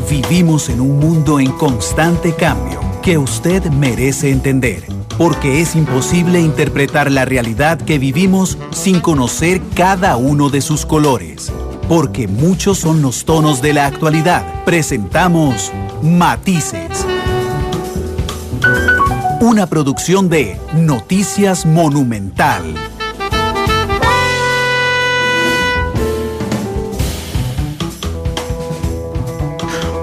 Vivimos en un mundo en constante cambio que usted merece entender, porque es imposible interpretar la realidad que vivimos sin conocer cada uno de sus colores. Porque muchos son los tonos de la actualidad. Presentamos Matices. Una producción de Noticias Monumental.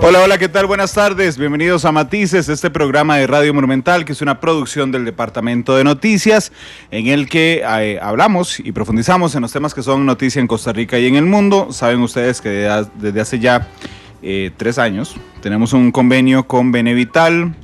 Hola, ¿qué tal? Buenas tardes. Bienvenidos a Matices, este programa de Radio Monumental, que es una producción del Departamento de Noticias, en el que hablamos y profundizamos en los temas que son noticia en Costa Rica y en el mundo. Saben ustedes que desde hace ya 3 años tenemos un convenio con Benevital,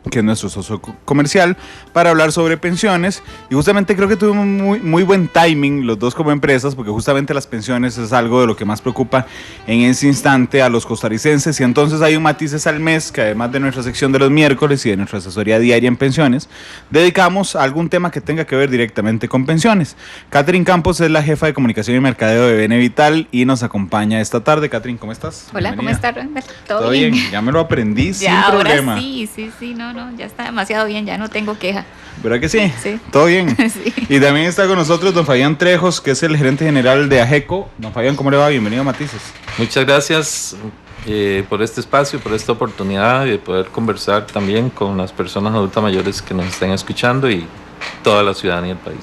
que es nuestro socio comercial, para hablar sobre pensiones, y justamente creo que tuvimos muy buen timing los dos como empresas, porque justamente las pensiones es algo de lo que más preocupa en ese instante a los costarricenses, y entonces hay un Matices al mes, que además de nuestra sección de los miércoles y de nuestra asesoría diaria en pensiones, dedicamos a algún tema que tenga que ver directamente con pensiones. Catherine Campos es la jefa de comunicación y mercadeo de Benevital y nos acompaña esta tarde. Catherine, ¿cómo estás? Hola, Bienvenida. ¿cómo estás, Randall? ¿Todo bien? Ya me lo aprendí sin problema. Sí, no, ya está demasiado bien, ya no tengo queja. ¿Verdad que sí? Sí. ¿Todo bien? Sí. Y también está con nosotros don Fabián Trejos, que es el gerente general de AGECO. Don Fabián, ¿cómo le va? Bienvenido a Matices. Muchas gracias por este espacio, por esta oportunidad de poder conversar también con las personas adultas mayores que nos estén escuchando y toda la ciudadanía del país.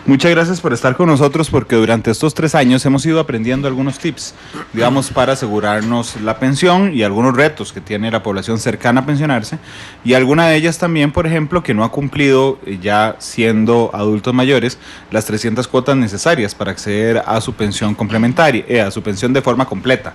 Muchas gracias por estar con nosotros, porque durante estos 3 años hemos ido aprendiendo algunos tips, digamos, para asegurarnos la pensión y algunos retos que tiene la población cercana a pensionarse, y alguna de ellas también, por ejemplo, que no ha cumplido, ya siendo adultos mayores, las 300 cuotas necesarias para acceder a su pensión complementaria, a su pensión de forma completa,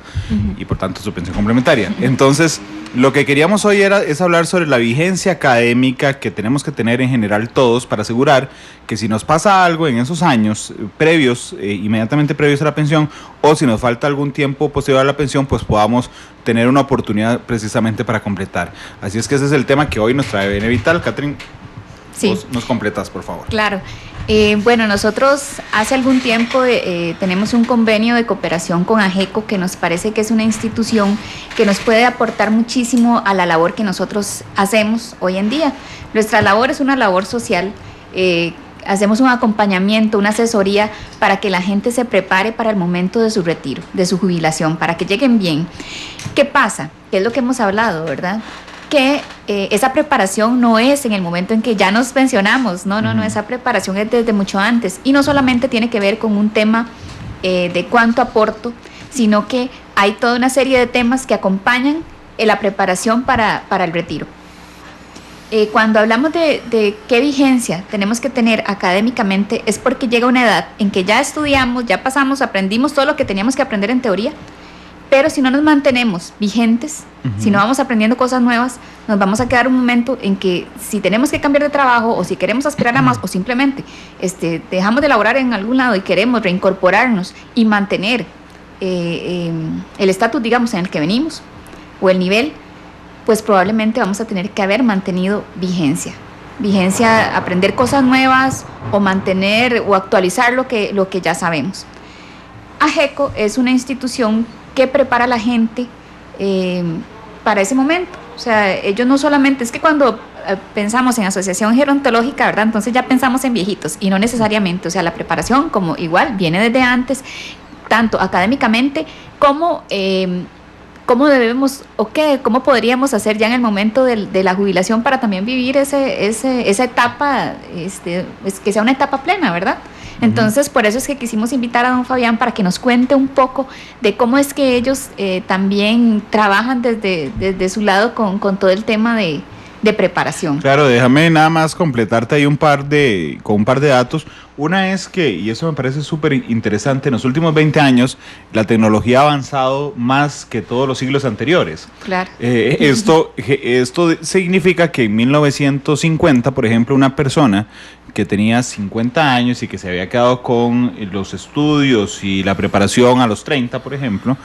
y por tanto su pensión complementaria. Entonces, lo que queríamos hoy es hablar sobre la vigencia académica que tenemos que tener en general todos para asegurar que si nos pasa algo en esos años previos, inmediatamente previos a la pensión, o si nos falta algún tiempo posterior a la pensión, pues podamos tener una oportunidad precisamente para completar. Así es que ese es el tema que hoy nos trae Benevital. Catherine, sí. Vos nos completas, por favor. Claro. Bueno, nosotros hace algún tiempo tenemos un convenio de cooperación con AGECO, que nos parece que es una institución que nos puede aportar muchísimo a la labor que nosotros hacemos hoy en día. Nuestra labor es una labor social. Hacemos un acompañamiento, una asesoría para que la gente se prepare para el momento de su retiro, de su jubilación, para que lleguen bien. ¿Qué pasa? ¿Qué es lo que hemos hablado, verdad? Que esa preparación no es en el momento en que ya nos pensionamos, no, esa preparación es desde mucho antes, y no solamente tiene que ver con un tema de cuánto aporto, sino que hay toda una serie de temas que acompañan la preparación para el retiro. Cuando hablamos de qué vigencia tenemos que tener académicamente, es porque llega una edad en que ya estudiamos, ya pasamos, aprendimos todo lo que teníamos que aprender en teoría, pero si no nos mantenemos vigentes, si no vamos aprendiendo cosas nuevas, nos vamos a quedar un momento en que si tenemos que cambiar de trabajo, o si queremos aspirar a más, o simplemente dejamos de laborar en algún lado y queremos reincorporarnos y mantener el estatus, digamos, en el que venimos, o el nivel, pues probablemente vamos a tener que haber mantenido vigencia, aprender cosas nuevas, o mantener o actualizar lo que ya sabemos. AGECO es una institución que prepara a la gente para ese momento. O sea, ellos no solamente, es que cuando pensamos en asociación gerontológica, ¿verdad? Entonces ya pensamos en viejitos, y no necesariamente. O sea, la preparación, como igual, viene desde antes, tanto académicamente como cómo debemos, cómo podríamos hacer ya en el momento de la jubilación para también vivir esa etapa, que sea una etapa plena, ¿verdad? Entonces, por eso es que quisimos invitar a don Fabián para que nos cuente un poco de cómo es que ellos también trabajan desde su lado con todo el tema de preparación. Claro, déjame nada más completarte ahí con un par de datos. Una es que, y eso me parece súper interesante, en los últimos 20 años la tecnología ha avanzado más que todos los siglos anteriores. Claro. Esto significa que en 1950, por ejemplo, una persona que tenía 50 años y que se había quedado con los estudios y la preparación a los 30, por ejemplo,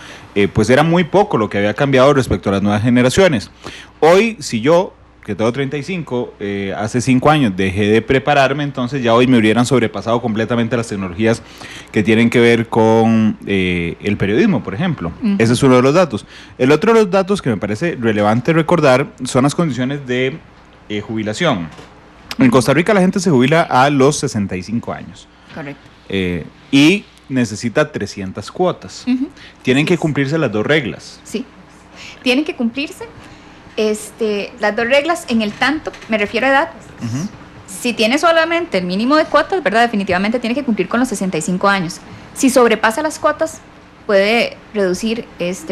pues era muy poco lo que había cambiado respecto a las nuevas generaciones. Hoy, si yo, que tengo 35, hace 5 años dejé de prepararme, entonces ya hoy me hubieran sobrepasado completamente las tecnologías que tienen que ver con el periodismo, por ejemplo. Ese es uno de los datos. El otro de los datos que me parece relevante recordar son las condiciones de jubilación. En Costa Rica la gente se jubila a los 65 años. Correcto. Y necesita 300 cuotas. Tienen que cumplirse las 2 reglas. Sí, tienen que cumplirse las 2 reglas en el tanto, me refiero a edad. Si tiene solamente el mínimo de cuotas, ¿verdad? Definitivamente tiene que cumplir con los 65 años. Si sobrepasa las cuotas, puede reducir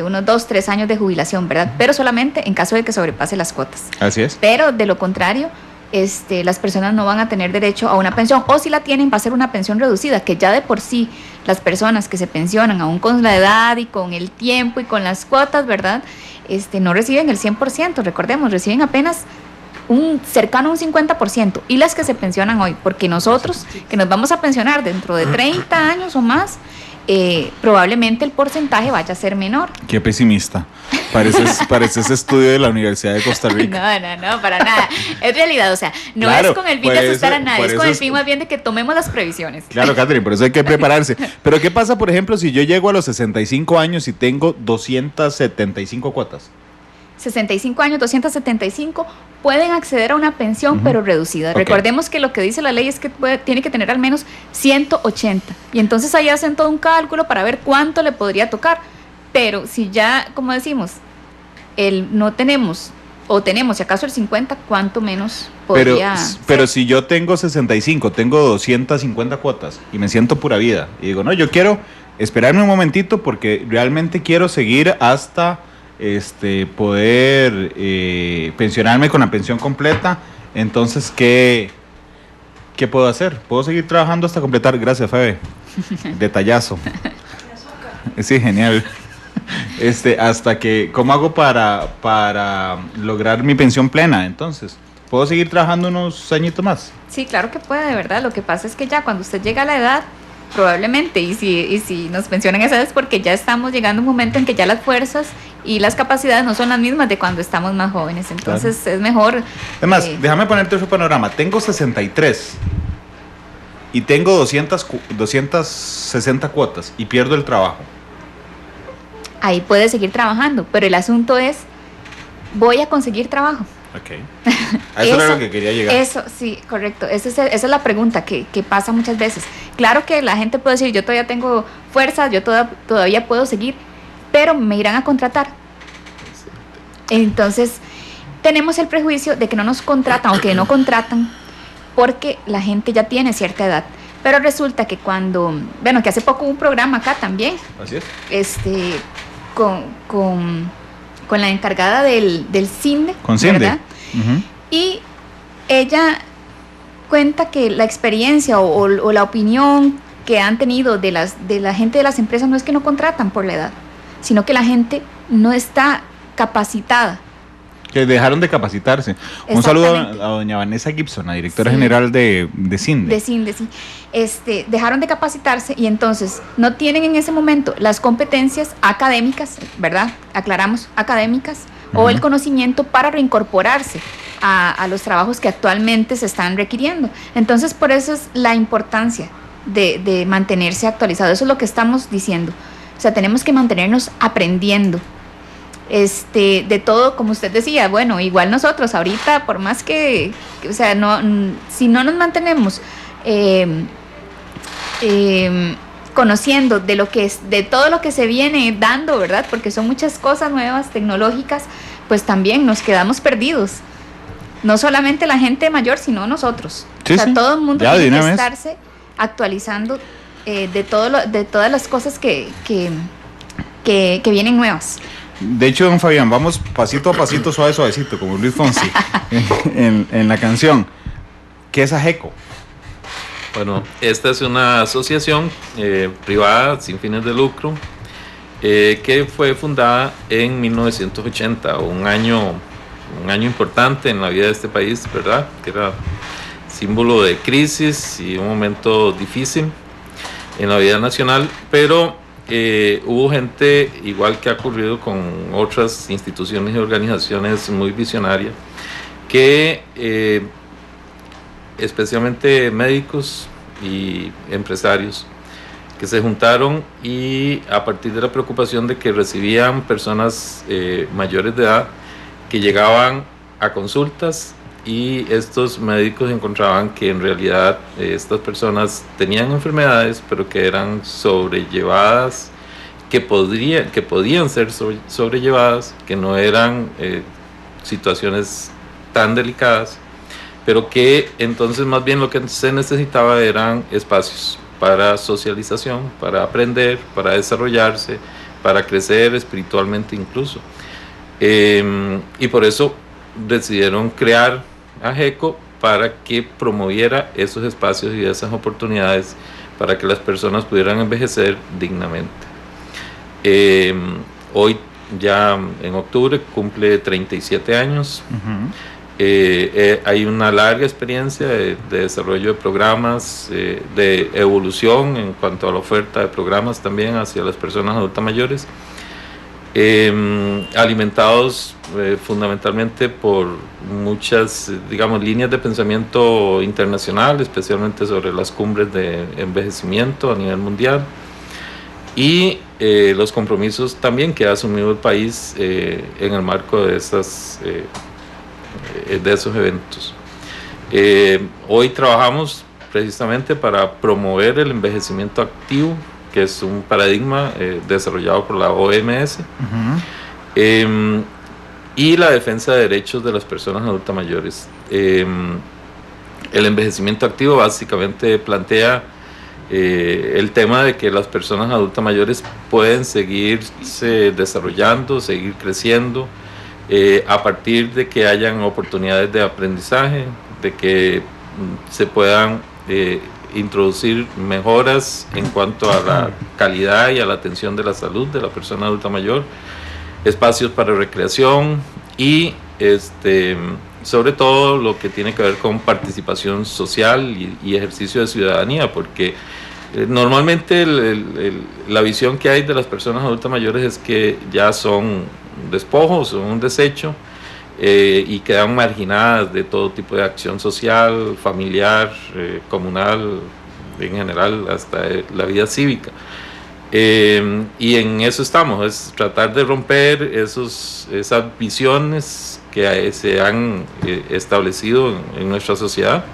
unos 2, 3 años de jubilación, ¿verdad? Pero solamente en caso de que sobrepase las cuotas. Así es. Pero de lo contrario, las personas no van a tener derecho a una pensión, o si la tienen va a ser una pensión reducida, que ya de por sí las personas que se pensionan aún con la edad y con el tiempo y con las cuotas, ¿verdad? No reciben el 100%, recordemos, reciben apenas cercano a un 50%, y las que se pensionan hoy, porque nosotros que nos vamos a pensionar dentro de 30 años o más, probablemente el porcentaje vaya a ser menor. Qué pesimista. Parece ese estudio de la Universidad de Costa Rica. No, para nada. Es realidad, o sea, no claro, es con el fin de asustar a nadie, es con el fin más bien de que tomemos las previsiones. Claro, Catherine, por eso hay que prepararse. Pero ¿qué pasa, por ejemplo, si yo llego a los 65 años y tengo 275 cuotas? 65 años, 275, pueden acceder a una pensión, pero reducida. Okay. Recordemos que lo que dice la ley es que tiene que tener al menos 180. Y entonces ahí hacen todo un cálculo para ver cuánto le podría tocar. Pero si ya, como decimos, no tenemos, o tenemos si acaso el 50, ¿cuánto menos podría pero si yo tengo 65, tengo 250 cuotas y me siento pura vida, y digo, no, yo quiero esperarme un momentito porque realmente quiero seguir hasta poder pensionarme con la pensión completa, entonces ¿qué puedo hacer? ¿Puedo seguir trabajando hasta completar? Gracias, Febe. Detallazo. Sí, genial. Hasta que, ¿cómo hago para lograr mi pensión plena? Entonces, ¿puedo seguir trabajando unos añitos más? Sí, claro que puede, de verdad. Lo que pasa es que ya cuando usted llega a la edad, probablemente, y si nos pensionan esa es porque ya estamos llegando a un momento en que ya las fuerzas y las capacidades no son las mismas de cuando estamos más jóvenes. Entonces, claro, es mejor. Además, déjame ponerte otro panorama. Tengo 63 y tengo 260 cuotas y pierdo el trabajo. Ahí puede seguir trabajando, pero el asunto es, voy a conseguir trabajo. Ok. A eso era lo que quería llegar. Eso, sí, correcto. Esa es la pregunta que pasa muchas veces. Claro que la gente puede decir, yo todavía tengo fuerzas, yo todavía puedo seguir, pero me irán a contratar. Entonces, tenemos el prejuicio de que no nos contratan, aunque no contratan, porque la gente ya tiene cierta edad. Pero resulta que que hace poco hubo un programa acá también. Así es. Con la encargada del CINDE, con CINDE, ¿verdad? Uh-huh. Y ella cuenta que la experiencia o la opinión que han tenido de la gente de las empresas no es que no contratan por la edad, sino que la gente no está capacitada. Que dejaron de capacitarse. Un saludo a doña Vanessa Gibson, la directora general de CINDE. De CINDE, sí. Dejaron de capacitarse y entonces no tienen en ese momento las competencias académicas, ¿verdad? Aclaramos, académicas, o el conocimiento para reincorporarse a los trabajos que actualmente se están requiriendo. Entonces, por eso es la importancia de mantenerse actualizado. Eso es lo que estamos diciendo. O sea, tenemos que mantenernos aprendiendo. De todo, como usted decía, bueno, igual nosotros ahorita, por más que o sea, si no nos mantenemos conociendo de todo lo que se viene dando, ¿verdad? Porque son muchas cosas nuevas, tecnológicas, pues también nos quedamos perdidos. No solamente la gente mayor, sino nosotros. Sí, o sea, todo el mundo tiene que estarse actualizando de todas las cosas que vienen nuevas. De hecho, don Fabián, vamos pasito a pasito, suave, suavecito, como Luis Fonsi, en la canción. ¿Qué es AGECO? Bueno, esta es una asociación privada, sin fines de lucro, que fue fundada en 1980, un año importante en la vida de este país, ¿verdad? Que era símbolo de crisis y un momento difícil en la vida nacional, pero hubo gente, igual que ha ocurrido con otras instituciones y organizaciones muy visionarias, que especialmente médicos y empresarios que se juntaron y a partir de la preocupación de que recibían personas mayores de edad que llegaban a consultas y estos médicos encontraban que en realidad estas personas tenían enfermedades pero que eran sobrellevadas, que podían ser sobrellevadas, que no eran situaciones tan delicadas, pero que entonces más bien lo que se necesitaba eran espacios para socialización, para aprender, para desarrollarse, para crecer espiritualmente incluso. Y por eso decidieron crear AGECO para que promoviera esos espacios y esas oportunidades para que las personas pudieran envejecer dignamente. Hoy ya en octubre cumple 37 años. Hay una larga experiencia de desarrollo de programas, de evolución en cuanto a la oferta de programas también hacia las personas adultas mayores, alimentados fundamentalmente por muchas, digamos, líneas de pensamiento internacional, especialmente sobre las cumbres de envejecimiento a nivel mundial y los compromisos también que ha asumido el país en el marco de esos eventos. Hoy trabajamos precisamente para promover el envejecimiento activo, que es un paradigma desarrollado por la OMS, y la defensa de derechos de las personas adultas mayores. El envejecimiento activo básicamente plantea el tema de que las personas adultas mayores pueden seguirse desarrollando, seguir creciendo, a partir de que hayan oportunidades de aprendizaje, de que se puedan introducir mejoras en cuanto a la calidad y a la atención de la salud de la persona adulta mayor, espacios para recreación y sobre todo lo que tiene que ver con participación social y ejercicio de ciudadanía, porque normalmente la visión que hay de las personas adultas mayores es que ya son despojos, son un desecho y quedan marginadas de todo tipo de acción social, familiar, comunal, en general, hasta la vida cívica. Y en eso estamos, es tratar de romper esas visiones que se han establecido en nuestra sociedad,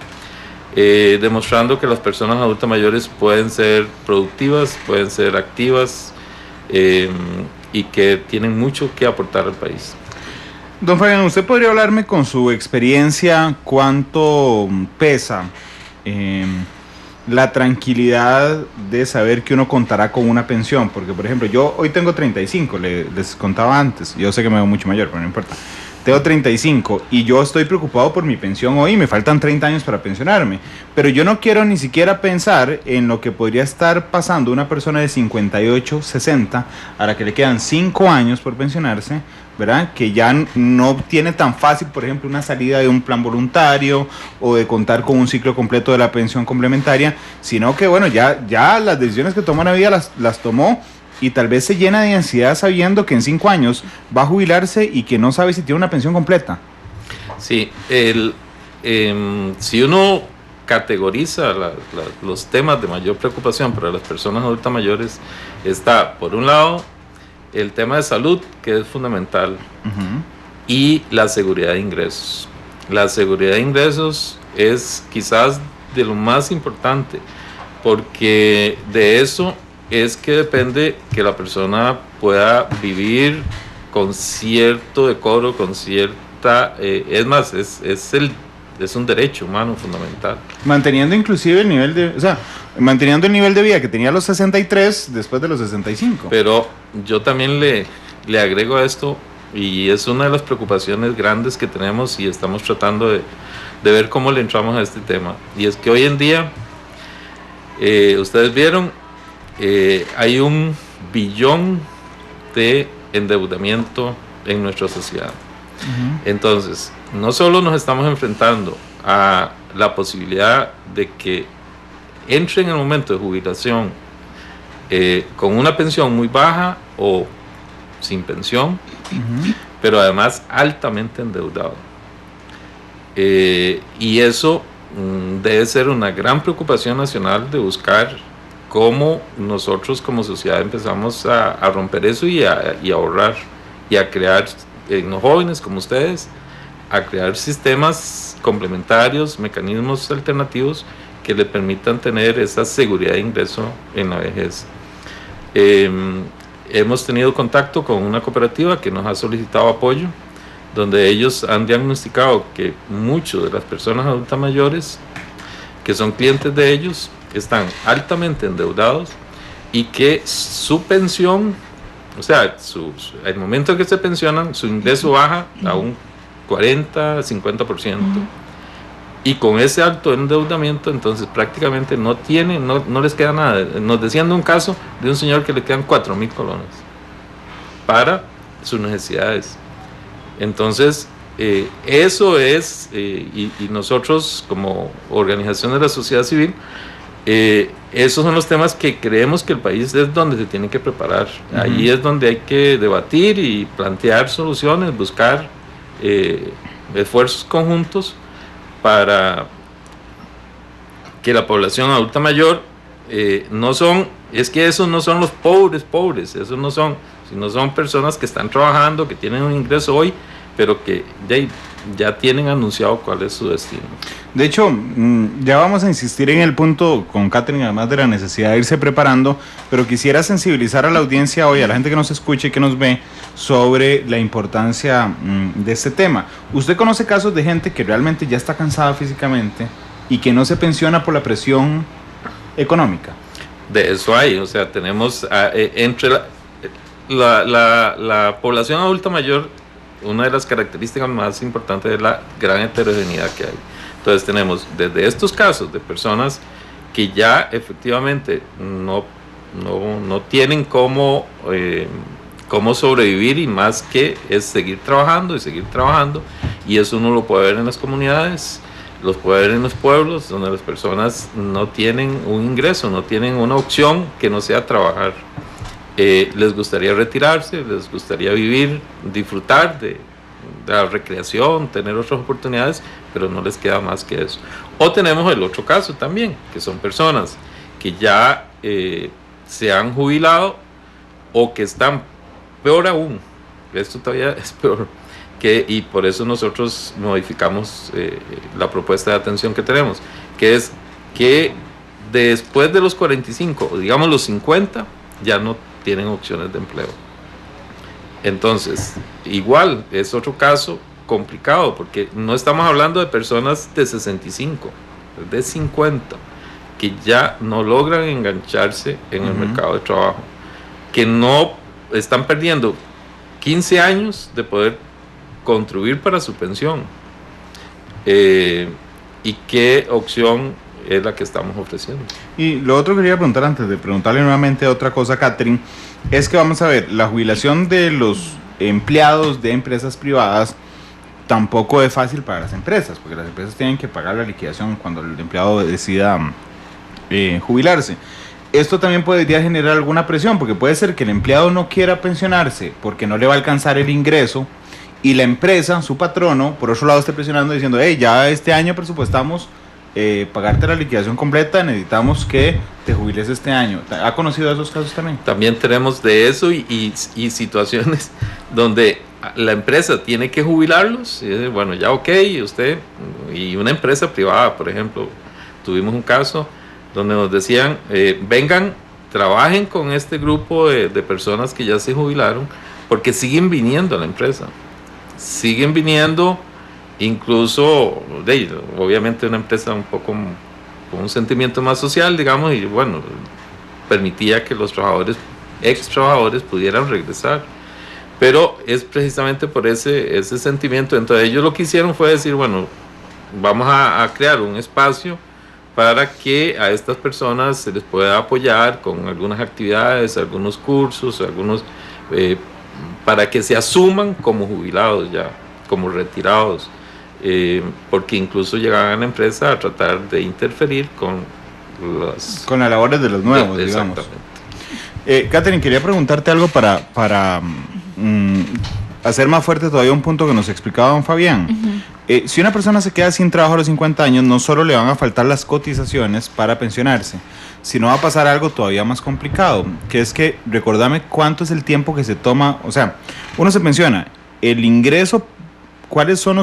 demostrando que las personas adultas mayores pueden ser productivas, pueden ser activas y que tienen mucho que aportar al país. Don Fabián, ¿usted podría hablarme con su experiencia cuánto pesa la tranquilidad de saber que uno contará con una pensión? Porque, por ejemplo, yo hoy tengo 35, les contaba antes, yo sé que me veo mucho mayor, pero no importa. Tengo 35 y yo estoy preocupado por mi pensión hoy, me faltan 30 años para pensionarme, pero yo no quiero ni siquiera pensar en lo que podría estar pasando una persona de 58, 60, a la que le quedan 5 años por pensionarse, ¿verdad? Que ya no tiene tan fácil, por ejemplo, una salida de un plan voluntario o de contar con un ciclo completo de la pensión complementaria, sino que, bueno, ya las decisiones que tomó en la vida las tomó y tal vez se llena de ansiedad sabiendo que en 5 años va a jubilarse y que no sabe si tiene una pensión completa. Sí, si uno categoriza los temas de mayor preocupación para las personas adultas mayores, está, por un lado, el tema de salud, que es fundamental, y la seguridad de ingresos. La seguridad de ingresos es quizás de lo más importante, porque de eso es que depende que la persona pueda vivir con cierto decoro, con cierta... es más, es un derecho humano fundamental. Manteniendo inclusive el nivel de... O sea, manteniendo el nivel de vida que tenía a los 63 después de los 65. Pero yo también le agrego a esto, y es una de las preocupaciones grandes que tenemos y estamos tratando de ver cómo le entramos a este tema. Y es que hoy en día, ustedes vieron, hay 1 billón de endeudamiento en nuestra sociedad. Entonces, no solo nos estamos enfrentando a la posibilidad de que entre en el momento de jubilación con una pensión muy baja o sin pensión, pero además altamente endeudado. Y eso debe ser una gran preocupación nacional de buscar cómo nosotros como sociedad empezamos a romper eso y a ahorrar y a crear en los jóvenes como ustedes, a crear sistemas complementarios, mecanismos alternativos que le permitan tener esa seguridad de ingreso en la vejez. Hemos tenido contacto con una cooperativa que nos ha solicitado apoyo, donde ellos han diagnosticado que muchas de las personas adultas mayores que son clientes de ellos están altamente endeudados y que su pensión, o sea, el momento en que se pensionan, su ingreso baja a un 40-50%. Y con ese alto endeudamiento, entonces prácticamente no les queda nada. Nos decían de un caso de un señor que le quedan 4,000 colones para sus necesidades. Entonces, eso es, y nosotros como organización de la sociedad civil, esos son los temas que creemos que el país es donde se tiene que preparar. Ahí es donde hay que debatir y plantear soluciones, buscar esfuerzos conjuntos para que la población adulta mayor esos no son los pobres, esos no son, sino son personas que están trabajando, que tienen un ingreso hoy, pero que ya tienen anunciado cuál es su destino. De hecho, ya vamos a insistir en el punto con Catherine, además de la necesidad de irse preparando, pero quisiera sensibilizar a la audiencia hoy, a la gente que nos escucha y que nos ve, sobre la importancia de este tema. ¿Usted conoce casos de gente que realmente ya está cansada físicamente y que no se pensiona por la presión económica? De eso hay, o sea, tenemos entre la población adulta mayor, una de las características más importantes es la gran heterogeneidad que hay. Entonces tenemos desde estos casos de personas que ya efectivamente no tienen cómo sobrevivir, y más que es seguir trabajando, y eso uno lo puede ver en las comunidades, los puede ver en los pueblos, donde las personas no tienen un ingreso, no tienen una opción que no sea trabajar. Les gustaría retirarse, les gustaría vivir, disfrutar de la recreación, tener otras oportunidades, pero no les queda más que eso. O tenemos el otro caso también, que son personas que ya se han jubilado o que están, peor aún, esto todavía es peor, y por eso nosotros modificamos la propuesta de atención que tenemos, que es que después de los 45, o digamos los 50, ya no tienen opciones de empleo. Entonces, igual es otro caso complicado, porque no estamos hablando de personas de 65, de 50, que ya no logran engancharse en el mercado de trabajo, que no están perdiendo 15 años de poder contribuir para su pensión. ¿Y qué opción es la que estamos ofreciendo? Y lo otro que quería preguntar, antes de preguntarle nuevamente otra cosa a Catherine, es que vamos a ver, la jubilación de los empleados de empresas privadas tampoco es fácil para las empresas, porque las empresas tienen que pagar la liquidación cuando el empleado decida jubilarse. Esto también podría generar alguna presión, porque puede ser que el empleado no quiera pensionarse porque no le va a alcanzar el ingreso, y la empresa, su patrono, por otro lado esté presionando diciendo, hey, ya este año presupuestamos pagarte la liquidación completa, necesitamos que te jubiles este año. ¿Ha conocido esos casos también? También tenemos de eso y situaciones donde la empresa tiene que jubilarlos, y dice, bueno, ya ok, usted, y una empresa privada, por ejemplo, tuvimos un caso donde nos decían, vengan, trabajen con este grupo de personas que ya se jubilaron, porque siguen viniendo a la empresa, siguen viniendo. Incluso, obviamente una empresa un poco con un sentimiento más social, digamos, y bueno, permitía que los ex trabajadores pudieran regresar. Pero es precisamente por ese sentimiento. Entonces ellos lo que hicieron fue decir, bueno, vamos a crear un espacio para que a estas personas se les pueda apoyar con algunas actividades, algunos cursos, para que se asuman como jubilados ya, como retirados. Porque incluso llegaban a la empresa a tratar de interferir con las labores de los nuevos, digamos. Catherine, quería preguntarte algo para hacer más fuerte todavía un punto que nos explicaba don Fabián. Si una persona se queda sin trabajo a los 50 años, no solo le van a faltar las cotizaciones para pensionarse, sino va a pasar algo todavía más complicado, que es que, recordame cuánto es el tiempo que se toma, o sea, uno se pensiona, el ingreso, ¿cuáles son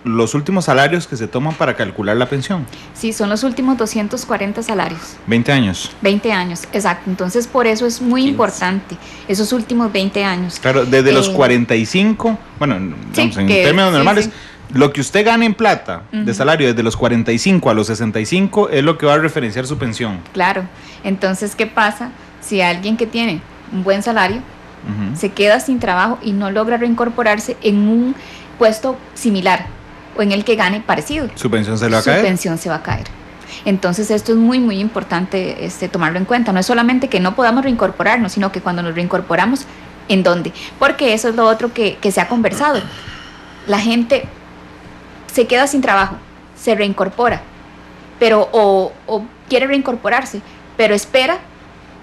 los últimos salarios que se toman para calcular la pensión? Sí, son los últimos 240 salarios. 20 años. 20 años, exacto. Entonces, por eso es muy importante, esos últimos 20 años. Claro, desde los 45, bueno, digamos, en términos normales, lo que usted gane en plata de salario desde los 45 a los 65 es lo que va a referenciar su pensión. Claro. Entonces, ¿qué pasa si alguien que tiene un buen salario se queda sin trabajo y no logra reincorporarse en un puesto similar o en el que gane parecido? ¿Su pensión se le va a caer? Su pensión se va a caer. Entonces esto es muy, muy importante tomarlo en cuenta. No es solamente que no podamos reincorporarnos, sino que cuando nos reincorporamos, ¿en dónde? Porque eso es lo otro que se ha conversado. La gente se queda sin trabajo, se reincorpora, pero o quiere reincorporarse, pero espera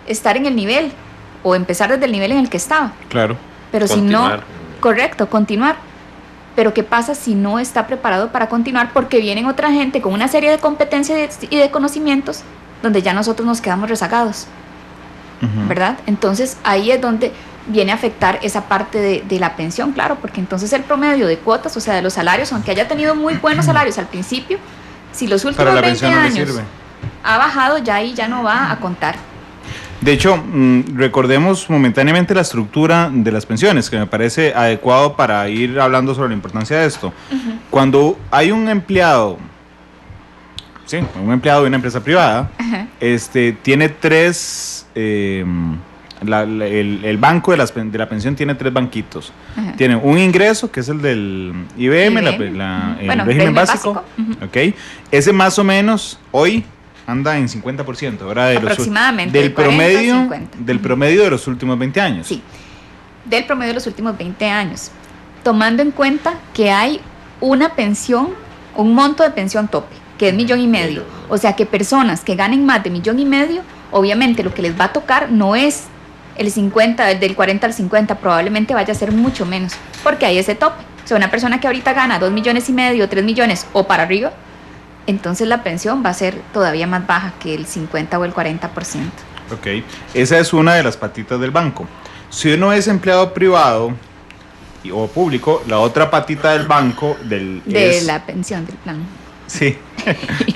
estar en el nivel o empezar desde el nivel en el que estaba. Claro. Pero continuar. Si no, correcto, continuar. Pero ¿qué pasa si no está preparado para continuar? Porque vienen otra gente con una serie de competencias y de conocimientos donde ya nosotros nos quedamos rezagados, ¿verdad? Entonces ahí es donde viene a afectar esa parte de la pensión, claro, porque entonces el promedio de cuotas, o sea, de los salarios, aunque haya tenido muy buenos salarios al principio, si los últimos 20 años ha bajado, ya ahí ya no va a contar. De hecho, recordemos momentáneamente la estructura de las pensiones, que me parece adecuado para ir hablando sobre la importancia de esto. Cuando hay un empleado, de una empresa privada, tiene tres, el banco de la pensión tiene tres banquitos. Tiene un ingreso, que es el del IBM, el régimen básico. Okay. Ese más o menos hoy anda en 50%, ¿verdad? Aproximadamente. Del promedio de los últimos 20 años. Sí, del promedio de los últimos 20 años. Tomando en cuenta que hay una pensión, un monto de pensión tope, que es 1,5 millones. O sea que personas que ganen más de 1,5 millones, obviamente lo que les va a tocar no es el 50, del 40 al 50, probablemente vaya a ser mucho menos, porque hay ese tope. O sea, una persona que ahorita gana 2,5 millones, 3 millones o para arriba, entonces la pensión va a ser todavía más baja que el 50 o el 40%. Ok, esa es una de las patitas del banco. Si uno es empleado privado o público, la otra patita del banco la pensión del plan. Sí,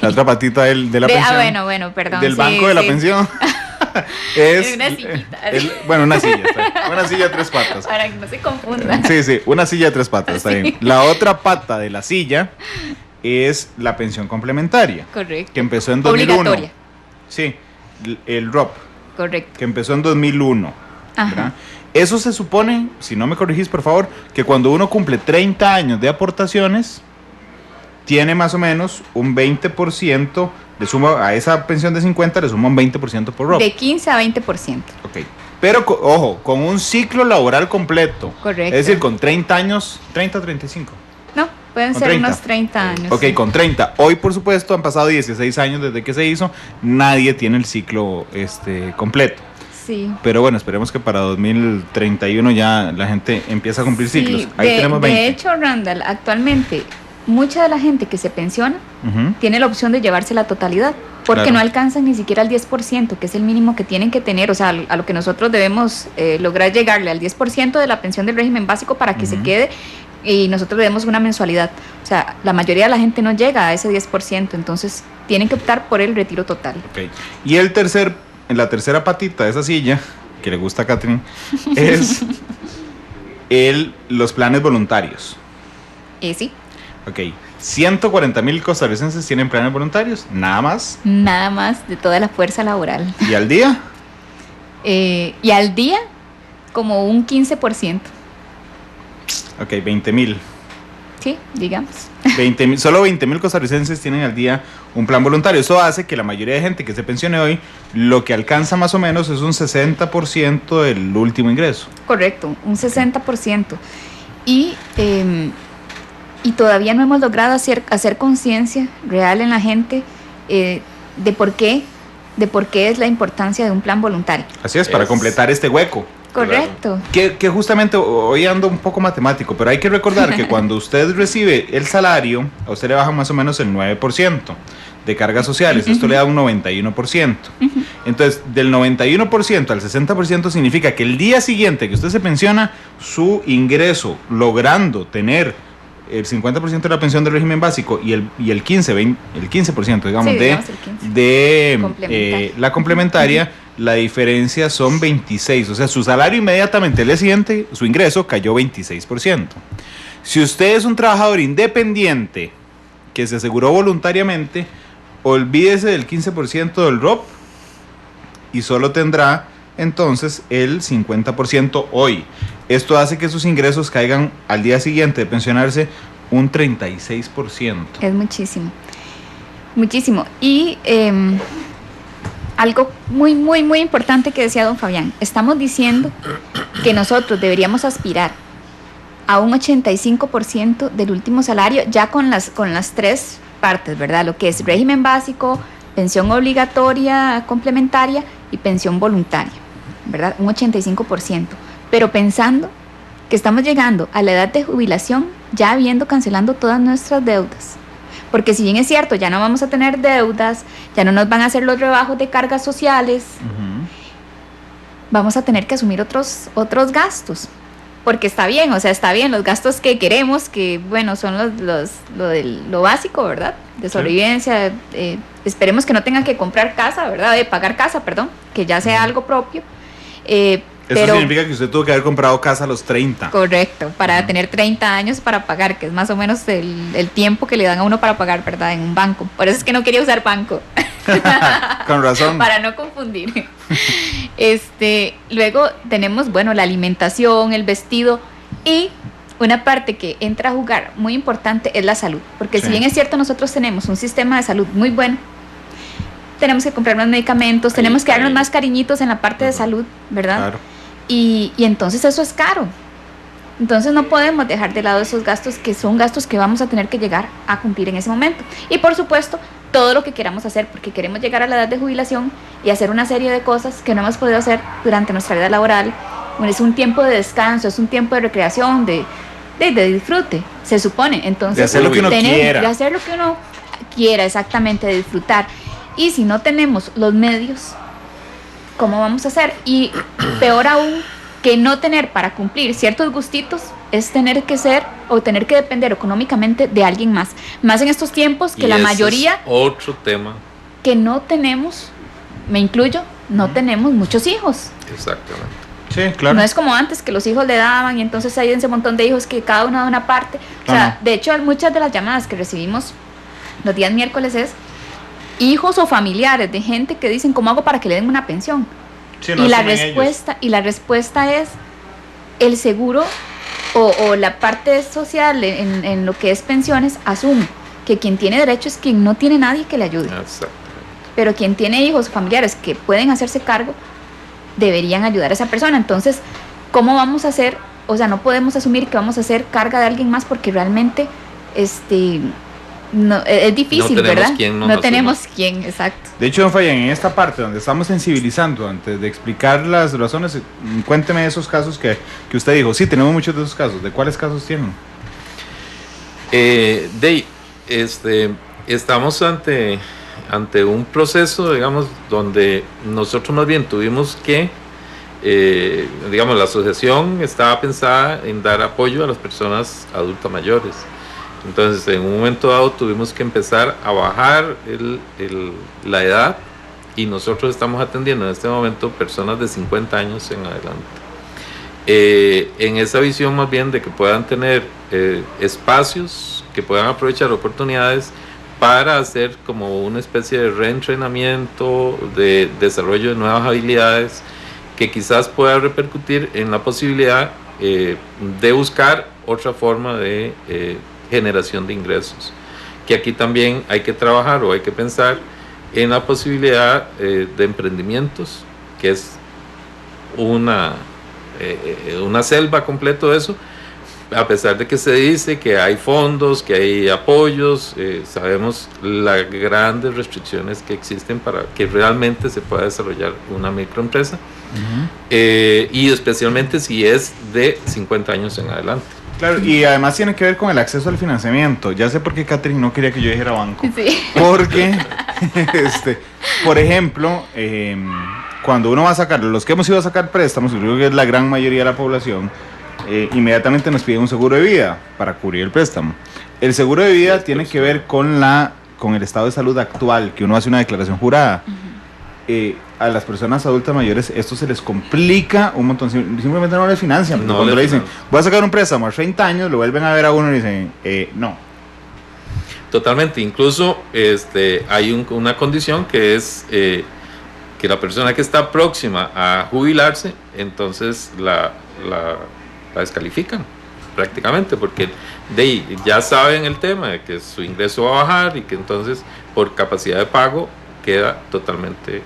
la otra patita de la pensión. Bueno, perdón. Del banco de la pensión. Es una sillita. Una silla, una silla de 3 patas. Para que no se confundan. Sí, una silla de 3 patas, está bien. La otra pata de la silla es la pensión complementaria. Correcto. Que empezó en 2001. Obligatoria. Sí, el ROP. Correcto. Que empezó en 2001. ¿Verdad? Eso se supone, si no me corregís por favor, que cuando uno cumple 30 años de aportaciones, tiene más o menos un 20%, le suma a esa pensión de 50, le suma un 20% por ROP. De 15 a 20%. Ok. Pero, ojo, con un ciclo laboral completo. Correcto. Es decir, con 30 años, 30 o 35. No, pueden ser 30. Unos 30 años. Ok, sí. Con 30. Hoy, por supuesto, han pasado 16 años desde que se hizo. Nadie tiene el ciclo completo. Sí. Pero bueno, esperemos que para 2031 ya la gente empiece a cumplir ciclos. Ahí tenemos 20. De hecho, Randall, actualmente mucha de la gente que se pensiona tiene la opción de llevarse la totalidad, porque no alcanzan ni siquiera al 10%, que es el mínimo que tienen que tener, o sea, a lo que nosotros debemos lograr llegarle al 10% de la pensión del régimen básico para que se quede, y nosotros debemos una mensualidad. O sea, la mayoría de la gente no llega a ese 10%, entonces tienen que optar por el retiro total. Okay. Y la tercera patita de esa silla, que le gusta a Catherine, es los planes voluntarios. Sí. Ok, 140,000 costarricenses tienen planes voluntarios, nada más. Nada más de toda la fuerza laboral. ¿Y al día? Y al día, como un 15%. Ok, 20,000. Sí, digamos. 20,000, solo 20,000 costarricenses tienen al día un plan voluntario. Eso hace que la mayoría de gente que se pensione hoy, lo que alcanza más o menos es un 60% del último ingreso. Correcto, un 60%. Y todavía no hemos logrado hacer conciencia real en la gente de por qué es la importancia de un plan voluntario. Así es, para completar este hueco. Correcto. Que justamente hoy ando un poco matemático, pero hay que recordar que cuando usted recibe el salario, a usted le baja más o menos el 9% de cargas sociales. Esto le da un 91%. Entonces, del 91% al 60% significa que el día siguiente que usted se pensiona, su ingreso, logrando tener el 50% de la pensión del régimen básico y el 15%, digamos, Sí, digamos el 15. de la complementaria, la diferencia son 26. O sea, su salario inmediatamente el día siguiente, su ingreso cayó 26%. Si usted es un trabajador independiente que se aseguró voluntariamente, olvídese del 15% del ROP y solo tendrá entonces el 50% hoy. Esto hace que sus ingresos caigan al día siguiente de pensionarse un 36%. Es muchísimo, muchísimo. Y algo muy, muy, muy importante que decía don Fabián, estamos diciendo que nosotros deberíamos aspirar a un 85% del último salario, ya con las tres partes, ¿verdad? Lo que es régimen básico, pensión obligatoria complementaria y pensión voluntaria, ¿verdad? Un 85%. Pero pensando que estamos llegando a la edad de jubilación ya habiendo cancelando todas nuestras deudas. Porque si bien es cierto, ya no vamos a tener deudas, ya no nos van a hacer los rebajos de cargas sociales, vamos a tener que asumir otros gastos. Porque está bien, o sea, está bien los gastos que queremos, que bueno, son lo básico, ¿verdad? De sobrevivencia, esperemos que no tengan que comprar casa, ¿verdad? De pagar casa, perdón, que ya sea algo propio. Eso significa que usted tuvo que haber comprado casa a los 30. Correcto, para tener 30 años para pagar, que es más o menos el tiempo que le dan a uno para pagar, ¿verdad? En un banco. Por eso es que no quería usar banco. Con razón. Para no confundir. Luego tenemos, bueno, la alimentación, el vestido y una parte que entra a jugar muy importante es la salud. Porque si bien es cierto, nosotros tenemos un sistema de salud muy bueno, tenemos que comprar más medicamentos, tenemos que darnos más cariñitos en la parte de salud, ¿verdad? Claro. Y entonces eso es caro. Entonces no podemos dejar de lado esos gastos que son gastos que vamos a tener que llegar a cumplir en ese momento. Y por supuesto, todo lo que queramos hacer, porque queremos llegar a la edad de jubilación y hacer una serie de cosas que no hemos podido hacer durante nuestra vida laboral. Bueno, es un tiempo de descanso, es un tiempo de recreación, de disfrute, se supone. Entonces, de hacer lo que uno quiera. De hacer lo que uno quiera, exactamente, de disfrutar. Y si no tenemos los medios, ¿cómo vamos a hacer? Y peor aún, que no tener para cumplir ciertos gustitos es tener que ser o tener que depender económicamente de alguien más. Más en estos tiempos que la mayoría... Es otro tema. Que no tenemos, me incluyo, no tenemos muchos hijos. Exactamente. Sí, claro. No es como antes que los hijos le daban y entonces hay ese montón de hijos que cada uno da una parte. O sea, de hecho, muchas de las llamadas que recibimos los días miércoles es hijos o familiares de gente que dicen, ¿cómo hago para que le den una pensión? Sí, no, y la respuesta es el seguro o la parte social en lo que es pensiones asume que quien tiene derecho es quien no tiene nadie que le ayude. Exactamente. Pero quien tiene hijos o familiares que pueden hacerse cargo deberían ayudar a esa persona. Entonces, ¿cómo vamos a hacer? O sea, no podemos asumir que vamos a hacer carga de alguien más porque realmente no, es difícil, no ¿verdad? No tenemos quién, exacto. De hecho, don Fabián, en esta parte donde estamos sensibilizando, antes de explicar las razones, cuénteme esos casos que usted dijo. Sí, tenemos muchos de esos casos. ¿De cuáles casos tienen? Estamos ante un proceso, digamos, donde nosotros más bien tuvimos que, digamos, la asociación estaba pensada en dar apoyo a las personas adultas mayores. Entonces, en un momento dado tuvimos que empezar a bajar la edad y nosotros estamos atendiendo en este momento personas de 50 años en adelante. En esa visión más bien de que puedan tener espacios, que puedan aprovechar oportunidades para hacer como una especie de reentrenamiento, de desarrollo de nuevas habilidades, que quizás pueda repercutir en la posibilidad de buscar otra forma de generación de ingresos, que aquí también hay que trabajar o hay que pensar en la posibilidad de emprendimientos, que es una selva completo de eso, a pesar de que se dice que hay fondos, que hay apoyos, sabemos las grandes restricciones que existen para que realmente se pueda desarrollar una microempresa, y especialmente si es de 50 años en adelante. Claro, y además tiene que ver con el acceso al financiamiento. Ya sé por qué Catherine no quería que yo dijera banco. Sí. Porque, por ejemplo, cuando uno va a sacar, los que hemos ido a sacar préstamos, creo que es la gran mayoría de la población, inmediatamente nos piden un seguro de vida para cubrir el préstamo. El seguro de vida tiene que ver con el estado de salud actual, que uno hace una declaración jurada. A las personas adultas mayores esto se les complica un montón, simplemente no les financian. No, cuando le dicen, voy a sacar un préstamo a 30 años, lo vuelven a ver a uno y dicen, no. Totalmente, incluso hay una condición que es que la persona que está próxima a jubilarse, entonces la descalifican prácticamente, porque ya saben el tema de que su ingreso va a bajar y que entonces por capacidad de pago queda totalmente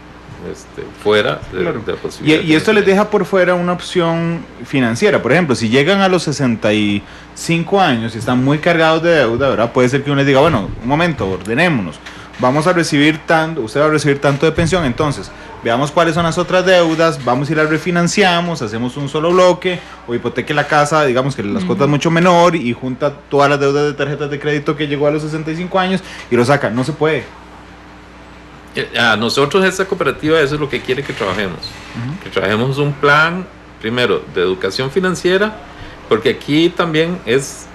fuera de posibilidad. Y esto les deja por fuera una opción financiera. Por ejemplo, si llegan a los 65 años y están muy cargados de deuda, ¿verdad? Puede ser que uno les diga, bueno, un momento, ordenémonos. Vamos a recibir usted va a recibir tanto de pensión, entonces veamos cuáles son las otras deudas, vamos a ir a refinanciamos, hacemos un solo bloque, o hipoteque la casa, digamos que las cuotas mucho menor, y junta todas las deudas de tarjetas de crédito que llegó a los 65 años y lo saca. No se puede. A nosotros esta cooperativa eso es lo que quiere que trabajemos, que trabajemos un plan, primero, de educación financiera, porque aquí también es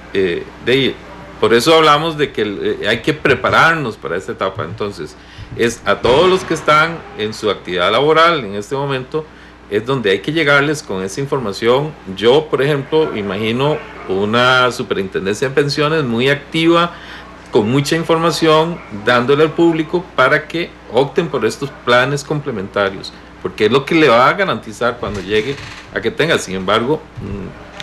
por eso hablamos de que hay que prepararnos para esta etapa. Entonces, es a todos los que están en su actividad laboral en este momento, es donde hay que llegarles con esa información. Yo, por ejemplo, imagino una superintendencia de pensiones muy activa, con mucha información, dándole al público para que opten por estos planes complementarios, porque es lo que le va a garantizar cuando llegue a que tenga. Sin embargo,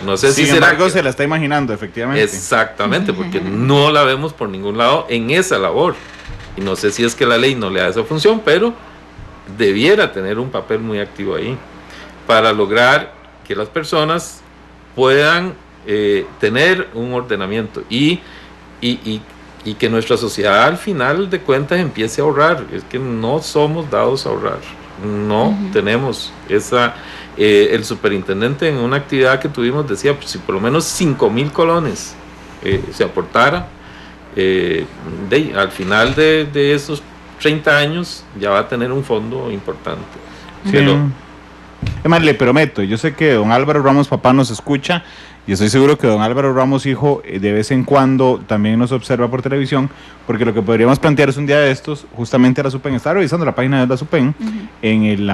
no sé si será que se la está imaginando, efectivamente. Exactamente, porque no la vemos por ningún lado en esa labor, y no sé si es que la ley no le da esa función, pero debiera tener un papel muy activo ahí para lograr que las personas puedan tener un ordenamiento y que nuestra sociedad al final de cuentas empiece a ahorrar. Es que no somos dados a ahorrar, no tenemos esa. El superintendente en una actividad que tuvimos decía, pues, si por lo menos 5,000 colones se aportara, al final de esos 30 años ya va a tener un fondo importante. Sí. Además, le prometo, yo sé que don Álvaro Ramos papá nos escucha, y estoy seguro que don Álvaro Ramos hijo de vez en cuando también nos observa por televisión, porque lo que podríamos plantear es un día de estos, justamente a la SUPEN, estaba revisando la página de la SUPEN, en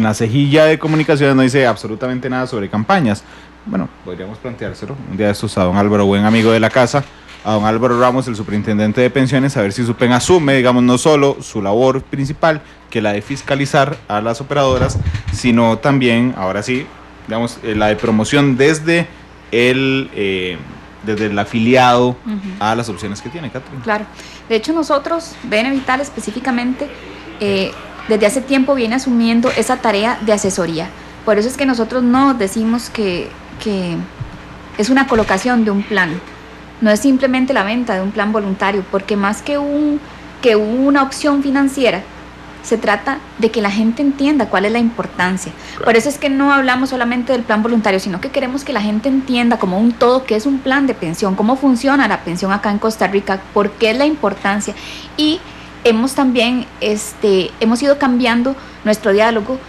la cejilla de comunicaciones no dice absolutamente nada sobre campañas. Bueno, podríamos planteárselo un día de estos a don Álvaro, buen amigo de la casa, a don Álvaro Ramos, el superintendente de pensiones, a ver si SUPEN asume, digamos, no solo su labor principal, que la de fiscalizar a las operadoras, sino también, ahora sí, digamos, la de promoción desde el afiliado a las opciones que tiene, Catherine. Claro. De hecho, nosotros, BN Vital específicamente, desde hace tiempo viene asumiendo esa tarea de asesoría. Por eso es que nosotros no decimos que es una colocación de un plan. No es simplemente la venta de un plan voluntario, porque más que una opción financiera, se trata de que la gente entienda cuál es la importancia. Claro. Por eso es que no hablamos solamente del plan voluntario, sino que queremos que la gente entienda como un todo qué es un plan de pensión, cómo funciona la pensión acá en Costa Rica, por qué es la importancia. Y hemos también hemos ido cambiando nuestro diálogo,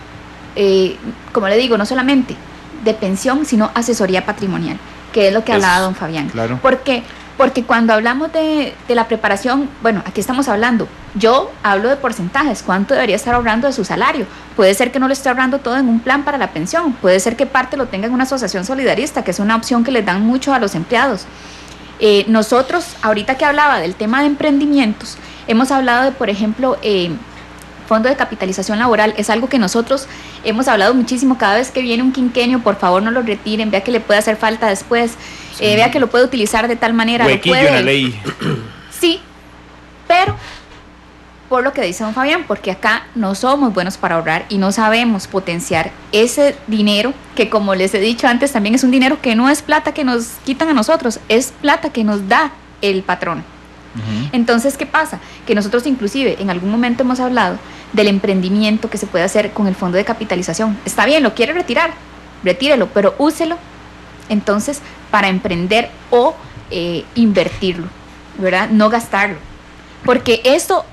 como le digo, no solamente de pensión, sino asesoría patrimonial, que es lo que hablaba don Fabián. Claro. ¿Por qué? Porque cuando hablamos de la preparación, bueno, aquí estamos hablando, yo hablo de porcentajes, cuánto debería estar ahorrando de su salario. Puede ser que no lo esté ahorrando todo en un plan para la pensión, puede ser que parte lo tenga en una asociación solidarista, que es una opción que les dan mucho a los empleados. Nosotros, ahorita que hablaba del tema de emprendimientos, hemos hablado de, por ejemplo, fondo de capitalización laboral. Es algo que nosotros hemos hablado muchísimo. Cada vez que viene un quinquenio, por favor no lo retiren, vea que le puede hacer falta después, vea que lo puede utilizar de tal manera. Huequillo en la ley. Sí, pero por lo que dice don Fabián, porque acá no somos buenos para ahorrar y no sabemos potenciar ese dinero que, como les he dicho antes, también es un dinero que no es plata que nos quitan a nosotros, es plata que nos da el patrón. Entonces, ¿qué pasa? Que nosotros inclusive en algún momento hemos hablado del emprendimiento que se puede hacer con el fondo de capitalización. Está bien, lo quiere retirar, retírelo, pero úselo entonces para emprender o invertirlo, ¿verdad? No gastarlo, porque eso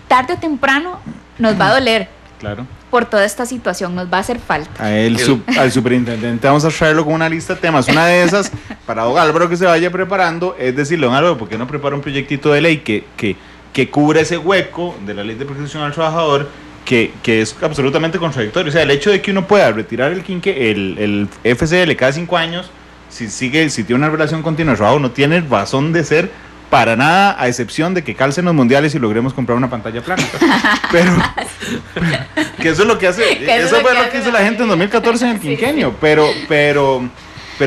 tarde o temprano nos va a doler. Claro. Por toda esta situación, nos va a hacer falta. Al superintendente vamos a traerlo con una lista de temas. Una de esas, para don Álvaro que se vaya preparando, es decirle, don Álvaro, ¿por qué no prepara un proyectito de ley que cubra ese hueco de la ley de protección al trabajador que es absolutamente contradictorio? O sea, el hecho de que uno pueda retirar el FCL cada 5 años, si tiene una relación continua de trabajo, no tiene razón de ser para nada, a excepción de que calcen los mundiales y logremos comprar una pantalla plana. Pero que eso es lo que hace, eso fue lo que hizo la gente en 2014 en el quinquenio. Pero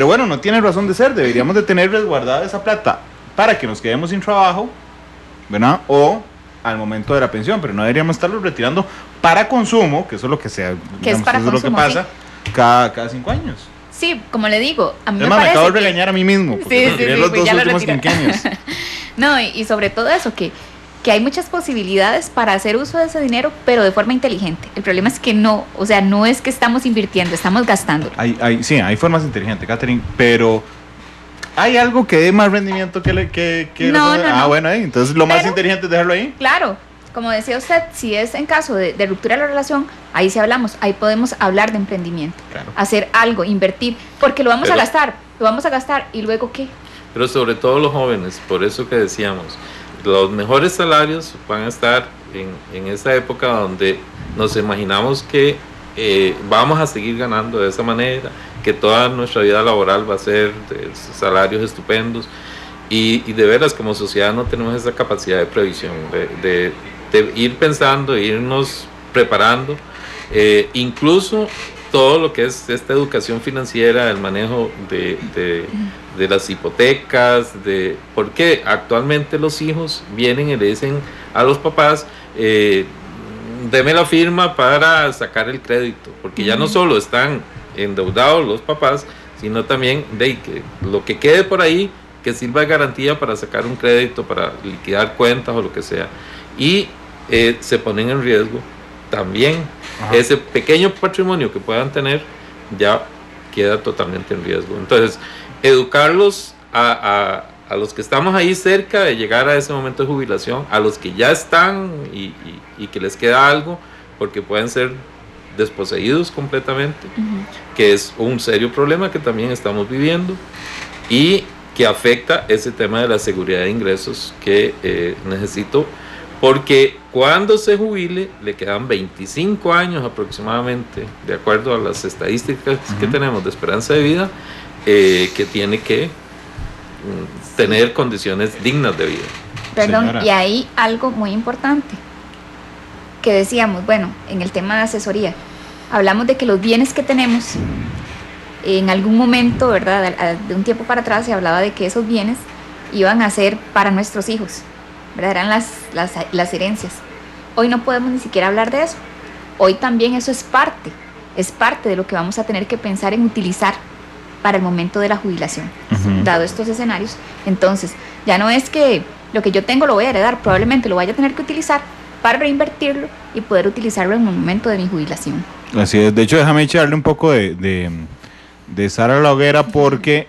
bueno, no tiene razón de ser. Deberíamos de tener resguardada esa plata para que nos quedemos sin trabajo, ¿verdad? O al momento de la pensión, pero no deberíamos estarlo retirando para consumo, que eso es lo que sea, digamos, eso es lo que pasa, sí, cada 5 años. Sí, como le digo, a mí me parece. Me acabo de regañar a mí mismo, porque sí, los dos últimos quinquenios. No, y sobre todo eso, que hay muchas posibilidades para hacer uso de ese dinero, pero de forma inteligente. El problema es que no, o sea, no es que estamos invirtiendo, estamos gastando. Sí, hay formas inteligentes, Catherine, pero ¿hay algo que dé más rendimiento que no. Bueno, entonces lo más inteligente es dejarlo ahí. Claro. Como decía usted, si es en caso de ruptura de la relación, ahí sí hablamos, ahí podemos hablar de emprendimiento, claro, hacer algo, invertir, porque lo vamos a gastar y luego ¿qué? Pero sobre todo los jóvenes, por eso que decíamos, los mejores salarios van a estar en esa época donde nos imaginamos que vamos a seguir ganando de esa manera, que toda nuestra vida laboral va a ser de salarios estupendos, y de veras como sociedad no tenemos esa capacidad de previsión, de ir pensando, irnos preparando, incluso todo lo que es esta educación financiera, el manejo de las hipotecas, porque actualmente los hijos vienen y le dicen a los papás, deme la firma para sacar el crédito, porque ya no solo están endeudados los papás, sino también de que lo que quede por ahí que sirva de garantía para sacar un crédito, para liquidar cuentas o lo que sea, y se ponen en riesgo también. Ajá. Ese pequeño patrimonio que puedan tener ya queda totalmente en riesgo. Entonces, educarlos a los que estamos ahí cerca de llegar a ese momento de jubilación, a los que ya están y que les queda algo, porque pueden ser desposeídos completamente, que es un serio problema que también estamos viviendo y que afecta ese tema de la seguridad de ingresos que necesito, porque cuando se jubile le quedan 25 años aproximadamente, de acuerdo a las estadísticas que tenemos de esperanza de vida, que tiene que tener condiciones dignas de vida. Perdón, Señora. Y ahí algo muy importante que decíamos, bueno, en el tema de asesoría, hablamos de que los bienes que tenemos, en algún momento, ¿verdad? De un tiempo para atrás se hablaba de que esos bienes iban a ser para nuestros hijos, ¿verdad? Eran las herencias. Hoy no podemos ni siquiera hablar de eso. Hoy también eso es parte de lo que vamos a tener que pensar en utilizar para el momento de la jubilación, dado estos escenarios. Entonces, ya no es que lo que yo tengo lo voy a heredar, probablemente lo vaya a tener que utilizar para reinvertirlo y poder utilizarlo en el momento de mi jubilación. Así es. De hecho, déjame echarle un poco de sal a la hoguera, porque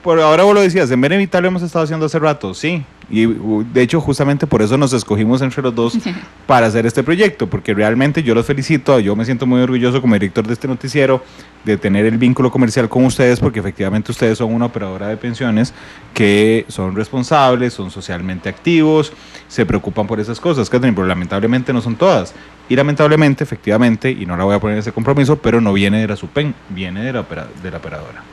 por ahora vos lo decías, en Benevital lo hemos estado haciendo hace rato, sí, y de hecho justamente por eso nos escogimos entre los dos para hacer este proyecto, porque realmente yo los felicito, yo me siento muy orgulloso como director de este noticiero de tener el vínculo comercial con ustedes, porque efectivamente ustedes son una operadora de pensiones que son responsables, son socialmente activos, se preocupan por esas cosas, Catherine, pero lamentablemente no son todas, y lamentablemente, efectivamente, y no la voy a poner ese compromiso, pero no viene de la SUPEN, viene de la operadora.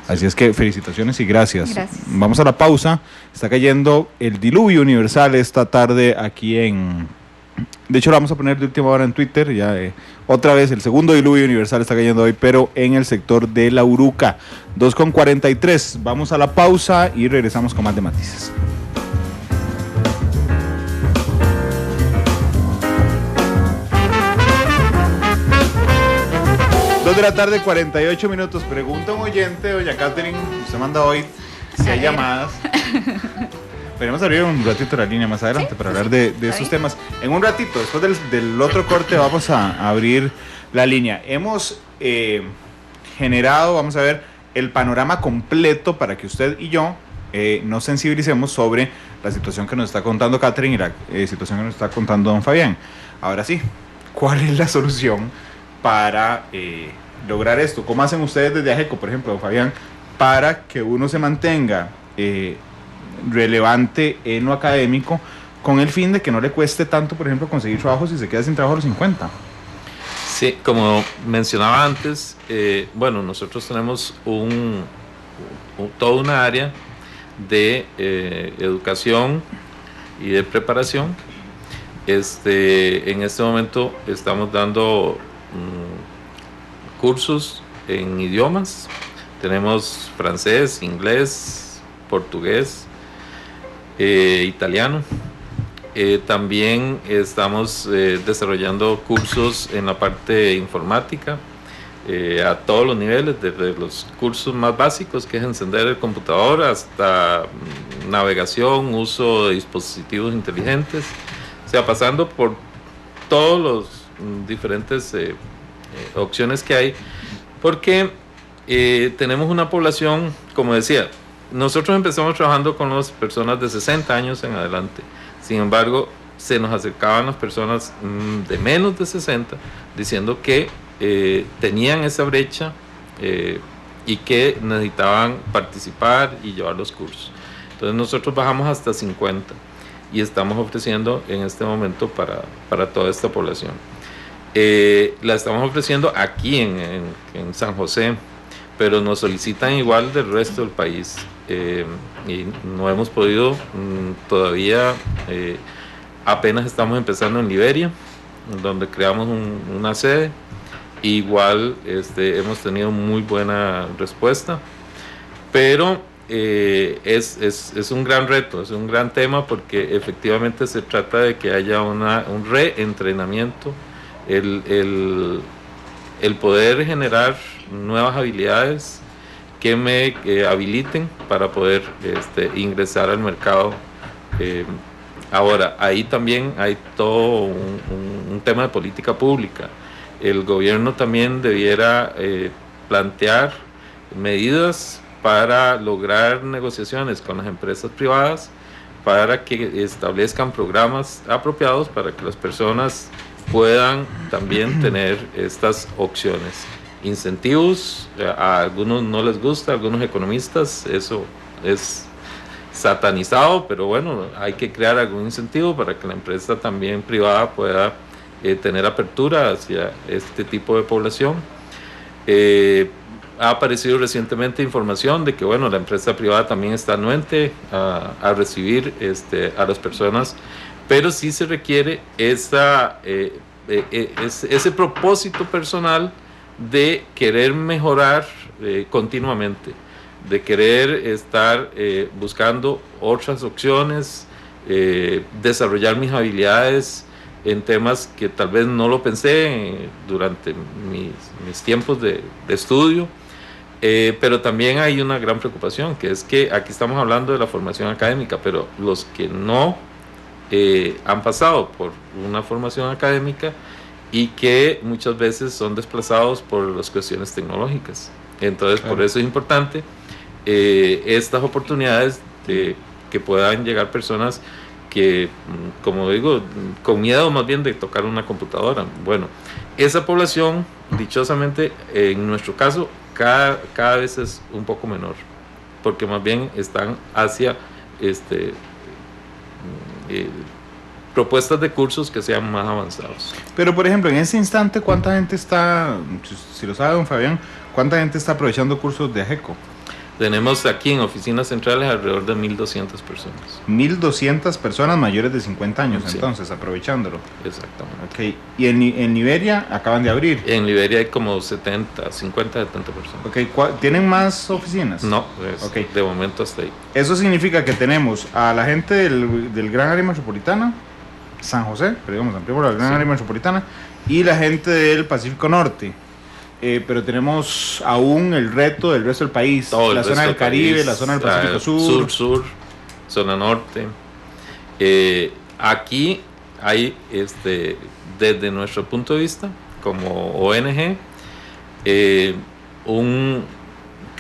Así es que felicitaciones y gracias. Vamos a la pausa. Está cayendo el diluvio universal esta tarde aquí de hecho lo vamos a poner de última hora en Twitter, ya otra vez el segundo diluvio universal está cayendo hoy, pero en el sector de La Uruca. 2:43, vamos a la pausa y regresamos con más de Matices. de la tarde, 48 minutos. Pregunta un oyente, doña Catherine, usted manda hoy si hay llamadas. Podríamos abrir un ratito la línea más adelante, ¿sí?, para hablar de esos temas. En un ratito, después del otro corte, vamos a abrir la línea. Hemos generado, vamos a ver, el panorama completo para que usted y yo nos sensibilicemos sobre la situación que nos está contando Catherine y la situación que nos está contando don Fabián. Ahora sí, ¿cuál es la solución para lograr esto? ¿Cómo hacen ustedes desde AGECO, por ejemplo, don Fabián, para que uno se mantenga relevante en lo académico, con el fin de que no le cueste tanto, por ejemplo, conseguir trabajo si se queda sin trabajo a los 50? Sí, como mencionaba antes, bueno, nosotros tenemos toda una área de educación y de preparación. En este momento estamos dando cursos en idiomas. Tenemos francés, inglés, portugués, italiano. También estamos desarrollando cursos en la parte informática a todos los niveles, desde los cursos más básicos, que es encender el computador, hasta navegación, uso de dispositivos inteligentes, o sea, pasando por todos los diferentes opciones que hay, porque tenemos una población, como decía, nosotros empezamos trabajando con las personas de 60 años en adelante. Sin embargo, se nos acercaban las personas de menos de 60 diciendo que tenían esa brecha y que necesitaban participar y llevar los cursos. Entonces nosotros bajamos hasta 50 y estamos ofreciendo en este momento para toda esta población. La estamos ofreciendo aquí en San José, pero nos solicitan igual del resto del país. Y no hemos podido todavía, apenas estamos empezando en Liberia, donde creamos una sede. Igual hemos tenido muy buena respuesta, pero es un gran reto, es un gran tema, porque efectivamente se trata de que haya un reentrenamiento, el poder generar nuevas habilidades que me habiliten para poder ingresar al mercado. Ahora, ahí también hay todo un tema de política pública. El gobierno también debiera plantear medidas para lograr negociaciones con las empresas privadas, para que establezcan programas apropiados para que las personas puedan también tener estas opciones. Incentivos, a algunos no les gusta, a algunos economistas eso es satanizado, pero bueno, hay que crear algún incentivo para que la empresa también privada pueda tener apertura hacia este tipo de población. Ha aparecido recientemente información de que bueno, la empresa privada también está anuente a recibir a las personas, pero sí se requiere ese propósito personal de querer mejorar continuamente, de querer estar buscando otras opciones, desarrollar mis habilidades en temas que tal vez no lo pensé durante mis tiempos de estudio, pero también hay una gran preocupación, que es que aquí estamos hablando de la formación académica, pero los que no han pasado por una formación académica y que muchas veces son desplazados por las cuestiones tecnológicas. Entonces, por eso es importante estas oportunidades de que puedan llegar personas que, como digo, con miedo más bien de tocar una computadora. Bueno, esa población, dichosamente, en nuestro caso, cada vez es un poco menor, porque más bien están hacia propuestas de cursos que sean más avanzados. Pero, por ejemplo, en ese instante, ¿cuánta gente está, si lo sabe don Fabián, cuánta gente está aprovechando cursos de AGECO? Tenemos aquí en oficinas centrales alrededor de 1.200 personas. 1.200 personas mayores de 50 años, sí, entonces, aprovechándolo. Exactamente. Okay. ¿Y en Liberia acaban de abrir? En Liberia hay como 50, personas. Okay. ¿Tienen más oficinas? No, de momento hasta ahí. Eso significa que tenemos a la gente del Gran Área Metropolitana, San José, pero digamos ampliamos la Gran Área Metropolitana, y la gente del Pacífico Norte. pero tenemos aún el reto del resto del país, Todo la zona del Caribe, país, la zona del Pacífico Sur, zona norte. Aquí hay, desde nuestro punto de vista, como ONG,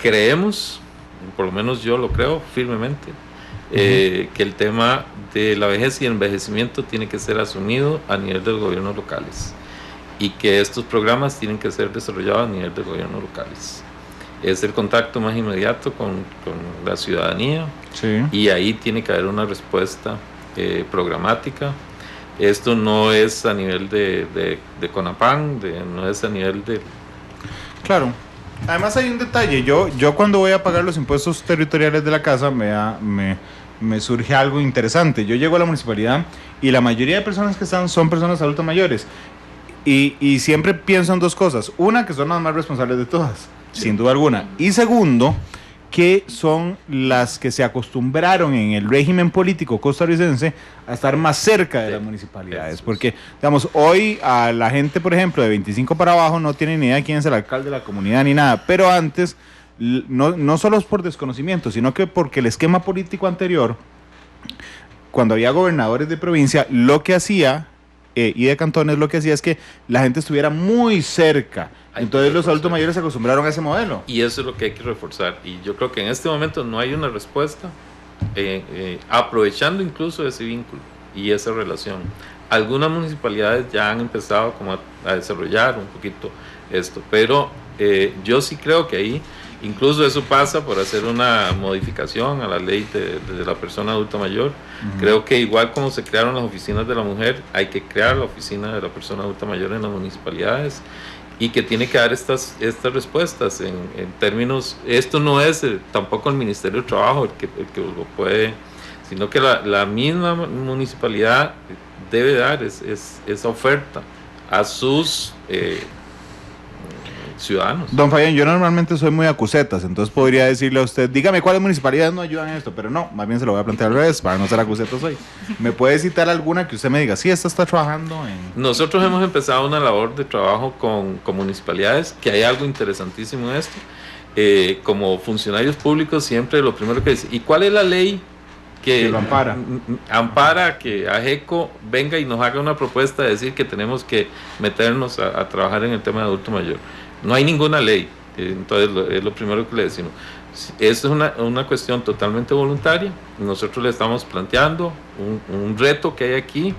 creemos, por lo menos yo lo creo firmemente, que el tema de la vejez y el envejecimiento tiene que ser asumido a nivel de los gobiernos locales y que estos programas tienen que ser desarrollados a nivel de gobiernos locales. Es el contacto más inmediato con la ciudadanía, sí, y ahí tiene que haber una respuesta programática. Esto no es a nivel de CONAPAN, no es a nivel de... Claro. Además hay un detalle, yo cuando voy a pagar los impuestos territoriales de la casa me surge algo interesante. Yo llego a la municipalidad y la mayoría de personas que están son personas adultas mayores y siempre pienso en dos cosas. Una, que son las más responsables de todas, sí, sin duda alguna. Y segundo, que son las que se acostumbraron en el régimen político costarricense a estar más cerca de las municipalidades, porque digamos, hoy a la gente, por ejemplo, de 25 para abajo no tiene ni idea de quién es el alcalde de la comunidad ni nada, pero antes, no solo es por desconocimiento, sino que porque el esquema político anterior, cuando había gobernadores de provincia, lo que hacía, y de cantones, lo que hacía es que la gente estuviera muy cerca. Entonces los adultos mayores se acostumbraron a ese modelo. Y eso es lo que hay que reforzar. Y yo creo que en este momento no hay una respuesta aprovechando incluso ese vínculo y esa relación. Algunas municipalidades ya han empezado como a desarrollar un poquito esto, pero yo sí creo que ahí incluso eso pasa por hacer una modificación a la ley de la persona adulta mayor. Uh-huh. Creo que igual como se crearon las oficinas de la mujer, hay que crear la oficina de la persona adulta mayor en las municipalidades y que tiene que dar estas respuestas en términos, esto no es tampoco el Ministerio de Trabajo el que lo puede, sino que la misma municipalidad debe dar esa oferta a sus ciudadanos. Don Fabián, yo normalmente soy muy acusetas, entonces podría decirle a usted, dígame cuáles municipalidades no ayudan en esto, pero no, más bien se lo voy a plantear al revés, para no ser acusetas hoy. ¿Me puede citar alguna que usted me diga, sí, esta está trabajando en...? Nosotros hemos empezado una labor de trabajo con municipalidades, que hay algo interesantísimo en esto. Como funcionarios públicos siempre lo primero que dice, ¿y cuál es la ley que lo ampara? Ampara que AGECO venga y nos haga una propuesta de decir que tenemos que meternos a trabajar en el tema de adulto mayor? No hay ninguna ley, entonces es lo primero que le decimos. Esto es una cuestión totalmente voluntaria. Nosotros le estamos planteando un reto que hay aquí,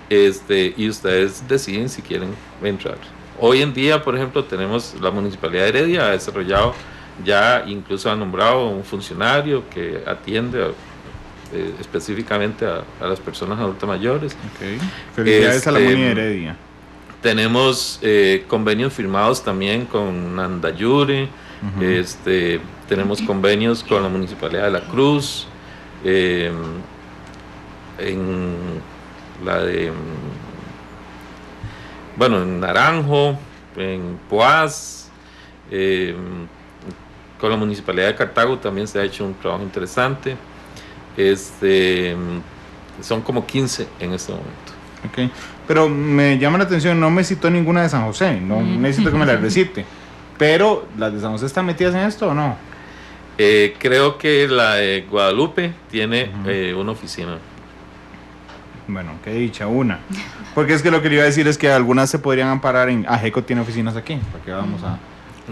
y ustedes deciden si quieren entrar. Hoy en día, por ejemplo, tenemos la Municipalidad de Heredia, ha desarrollado, ya incluso ha nombrado un funcionario que atiende específicamente a las personas adultas mayores. Okay. Felicidades a la Muni de Heredia. Tenemos convenios firmados también con Andayure, uh-huh. Tenemos convenios con la Municipalidad de La Cruz, en Naranjo, en Poás, con la Municipalidad de Cartago también se ha hecho un trabajo interesante. Son como 15 en este momento. Okay. Pero me llama la atención, no me citó ninguna de San José, no necesito que me la recite, pero ¿las de San José están metidas en esto o no? Creo que la de Guadalupe tiene una oficina. Bueno, qué dicha, una. Porque es que lo que le iba a decir es que algunas se podrían amparar en AGECO tiene oficinas aquí, porque vamos a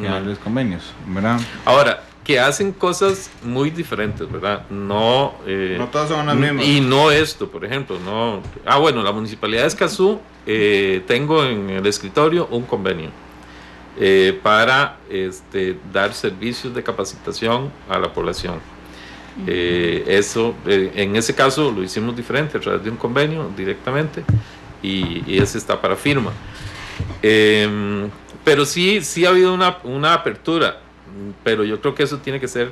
darles convenios, ¿verdad? Ahora, que hacen cosas muy diferentes, ¿verdad? No todas son las mismas. Y no esto, por ejemplo, no. Bueno, la Municipalidad de Escazú, tengo en el escritorio un convenio para dar servicios de capacitación a la población. Eso, en ese caso lo hicimos diferente a través de un convenio directamente y ese está para firma. Pero sí ha habido una apertura. Pero yo creo que eso tiene que ser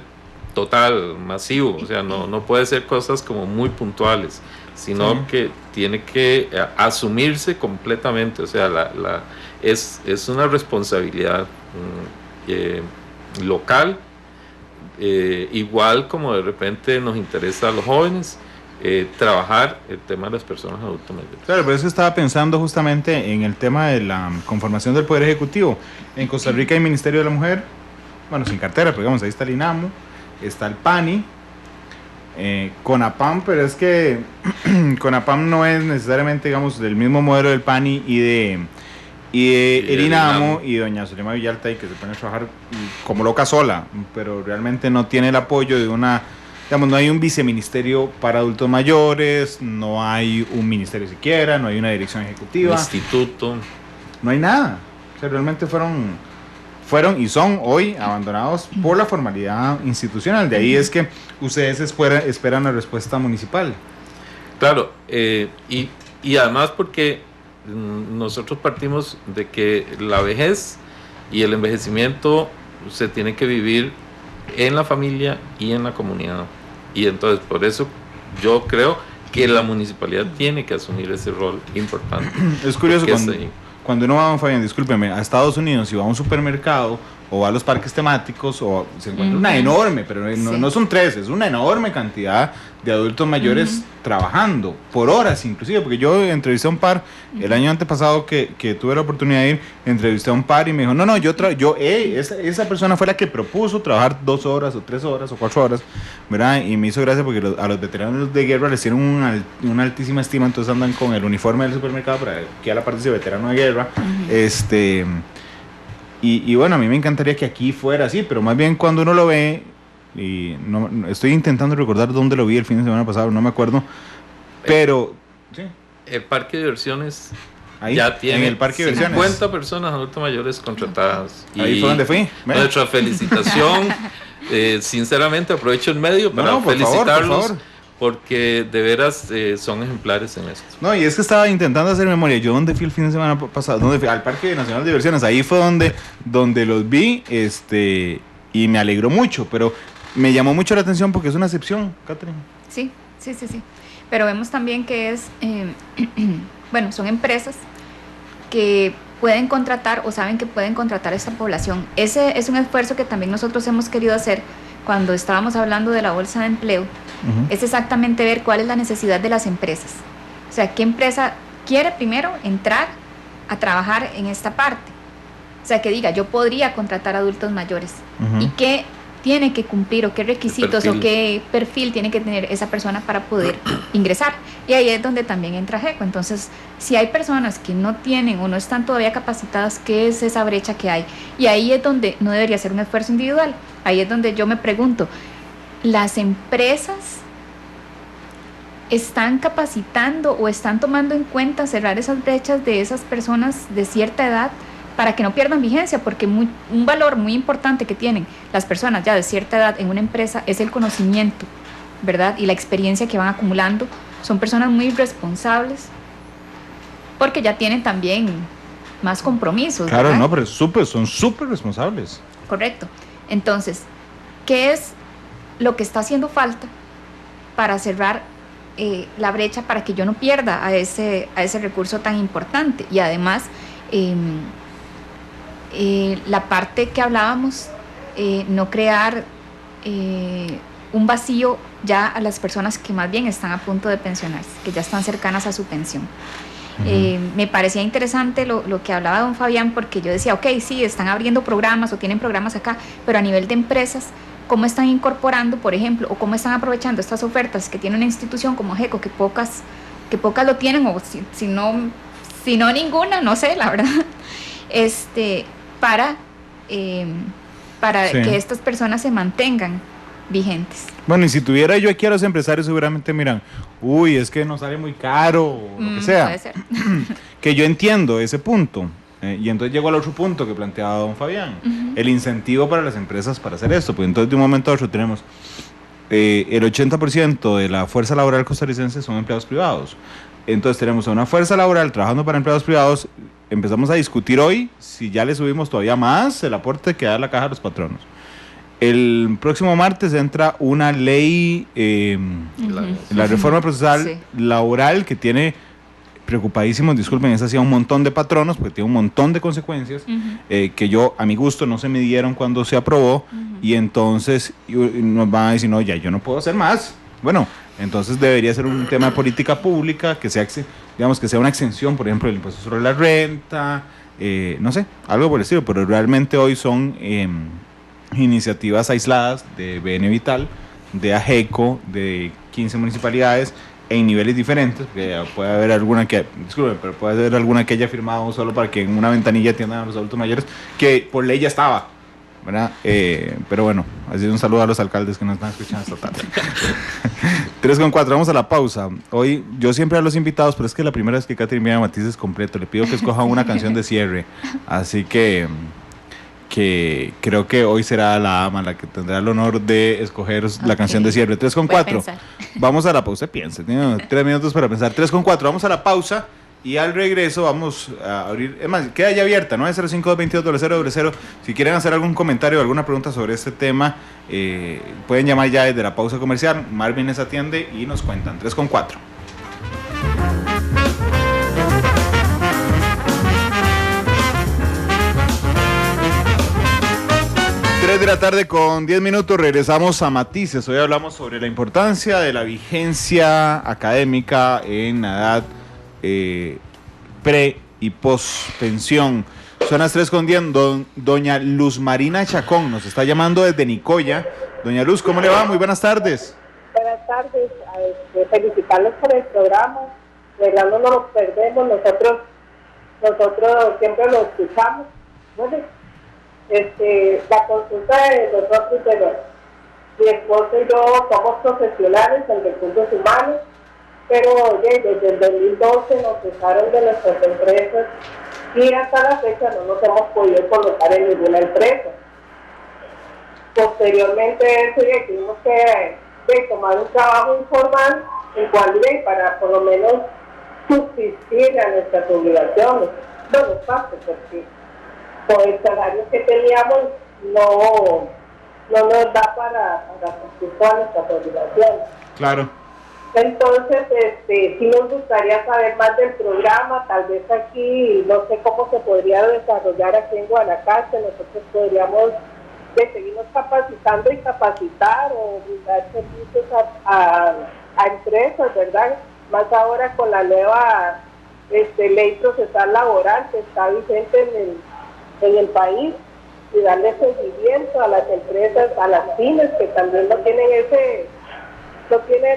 total, masivo, o sea, no puede ser cosas como muy puntuales, sino sí, que tiene que asumirse completamente, o sea, es una responsabilidad local, igual como de repente nos interesa a los jóvenes, trabajar el tema de las personas adultas mayores. Claro, por eso estaba pensando justamente en el tema de la conformación del Poder Ejecutivo. En Costa Rica hay Ministerio de la Mujer, bueno, sin cartera, pero digamos, ahí está el INAMU, está el PANI, CONAPAM, pero es que CONAPAM no es necesariamente, digamos, del mismo modelo del PANI y de el INAMU, y doña Zulema Villalta, y que se pone a trabajar como loca sola, pero realmente no tiene el apoyo de una, digamos, no hay un viceministerio para adultos mayores, no hay un ministerio siquiera, no hay una dirección ejecutiva, Instituto, no hay nada. O sea, realmente fueron y son hoy abandonados por la formalidad institucional. De ahí es que ustedes esperan la respuesta municipal. Claro, y además porque nosotros partimos de que la vejez y el envejecimiento se tiene que vivir en la familia y en la comunidad. Y entonces por eso yo creo que la municipalidad tiene que asumir ese rol importante. Es curioso cuando uno va, Fabián, discúlpeme, a Estados Unidos y va a un supermercado o va a los parques temáticos o se encuentra una enorme, pero no son 3, es una enorme cantidad de adultos mayores trabajando por horas inclusive, porque yo entrevisté a un par el año antepasado que tuve la oportunidad de ir, entrevisté a un par y me dijo, esa persona fue la que propuso trabajar 2 horas o 3 horas o 4 horas, ¿verdad? Y me hizo gracia porque a los veteranos de guerra les tienen una altísima estima, entonces andan con el uniforme del supermercado para que a la parte de veterano de guerra, y bueno, a mí me encantaría que aquí fuera así, pero más bien cuando uno lo ve, y no estoy intentando recordar dónde lo vi el fin de semana pasado, no me acuerdo, pero sí. El parque de diversiones ahí, ya tiene en el parque de 50 diversiones. personas adultos mayores contratadas. Ahí fue donde fui. Nuestra felicitación, sinceramente aprovecho el medio para felicitarlos. Por favor. Porque de veras son ejemplares en esto. No, y es que estaba intentando hacer memoria. Yo donde fui el fin de semana pasado, ¿dónde fui? Al Parque Nacional de Diversiones. Ahí fue donde los vi, y me alegró mucho, pero me llamó mucho la atención porque es una excepción, Catherine. Sí. Pero vemos también que es, bueno, son empresas que pueden contratar o saben que pueden contratar a esta población. Ese es un esfuerzo que también nosotros hemos querido hacer cuando estábamos hablando de la bolsa de empleo. Es exactamente ver cuál es la necesidad de las empresas. O sea, qué empresa quiere primero entrar a trabajar en esta parte. O sea, que diga, yo podría contratar adultos mayores. ¿Y qué tiene que cumplir o qué requisitos o qué perfil tiene que tener esa persona para poder ingresar? Y ahí es donde también entra GECO. Entonces, si hay personas que no tienen o no están todavía capacitadas, ¿qué es esa brecha que hay? Y ahí es donde no debería ser un esfuerzo individual. Ahí es donde yo me pregunto, ¿las empresas están capacitando o están tomando en cuenta cerrar esas brechas de esas personas de cierta edad para que no pierdan vigencia? Porque un valor muy importante que tienen las personas ya de cierta edad en una empresa es el conocimiento, ¿verdad? Y la experiencia que van acumulando. Son personas muy responsables porque ya tienen también más compromisos. Claro, ¿verdad? no, pero son súper responsables. Correcto. Entonces, ¿qué es lo que está haciendo falta para cerrar la brecha para que yo no pierda a ese recurso tan importante? Y además, la parte que hablábamos, no crear un vacío ya a las personas que más bien están a punto de pensionarse, que ya están cercanas a su pensión. Me parecía interesante lo que hablaba don Fabián, porque yo decía, ok, sí, están abriendo programas o tienen programas acá, pero a nivel de empresas, ¿cómo están incorporando, por ejemplo, o cómo están aprovechando estas ofertas que tiene una institución como GECO, que pocas lo tienen, o si no ninguna, no sé, la verdad, para que estas personas se mantengan vigentes? Bueno, y si tuviera yo aquí a los empresarios, seguramente miran, es que nos sale muy caro, o lo que sea. Puede ser. Que yo entiendo ese punto. Y entonces llego al otro punto que planteaba don Fabián, el incentivo para las empresas para hacer esto, porque entonces de un momento a otro tenemos el 80% de la fuerza laboral costarricense son empleados privados. Entonces tenemos a una fuerza laboral trabajando para empleados privados. Empezamos a discutir hoy si ya le subimos todavía más el aporte que da la caja a los patronos. El próximo martes entra una ley, la reforma procesal laboral, que tiene preocupadísimos, disculpen, esa hacía un montón de patronos, porque tiene un montón de consecuencias, que yo, a mi gusto, no se midieron cuando se aprobó, y entonces nos van a decir, no, ya yo no puedo hacer más. Bueno, Entonces debería ser un tema de política pública, que sea, digamos, que sea una exención, por ejemplo, del impuesto sobre la renta, no sé, algo por el estilo, pero realmente hoy son iniciativas aisladas de BN Vital, de AGECO, de 15 municipalidades, en niveles diferentes, porque puede haber alguna que, disculpen, pero puede haber alguna que haya firmado solo para que en una ventanilla atiendan a los adultos mayores, que por ley ya estaba, ¿verdad? Pero bueno, así un saludo a los alcaldes que nos están escuchando esta tarde. 3:04, vamos a la pausa. Hoy, yo siempre a los invitados, pero es que la primera vez que Catherine viene a Matices completo, le pido que escoja una canción de cierre, así que creo que hoy será la ama la que tendrá el honor de escoger la canción de cierre. 3:04, vamos a la pausa, piense, tiene 3 minutos para pensar. 3:04, vamos a la pausa y al regreso vamos a abrir, es más, queda ya abierta, 905-222-0000. Si quieren hacer algún comentario o alguna pregunta sobre este tema, pueden llamar ya desde la pausa comercial. Marvin les atiende y nos cuentan. 3:04. 3 de la tarde con 10 minutos, regresamos a Matices. Hoy hablamos sobre la importancia de la vigencia académica en la edad pre y post pensión. Son las 3:10. Doña Luz Marina Chacón nos está llamando desde Nicoya. Doña Luz, ¿cómo le va? Muy buenas tardes. Buenas tardes, felicitarlos por el programa. De verdad no lo perdemos, nosotros siempre lo escuchamos. Bueno, la consulta de nosotros, mi esposo y yo somos profesionales en recursos humanos, pero oye, desde el 2012 nos cesaron de nuestras empresas y hasta la fecha no nos hemos podido colocar en ninguna empresa. Posteriormente a eso tuvimos que tomar un trabajo informal en cual para por lo menos subsistir a nuestras obligaciones. No nos pasa porque con el salario que teníamos no nos da para cumplir todas nuestras obligaciones. Claro. Entonces, sí nos gustaría saber más del programa, tal vez aquí, no sé cómo se podría desarrollar aquí en Guanacaste, nosotros podríamos seguirnos capacitando y capacitar o brindar servicios a empresas, ¿verdad? Más ahora con la nueva ley procesal laboral que está vigente en el país, y darle seguimiento a las empresas, a las pymes que también no tienen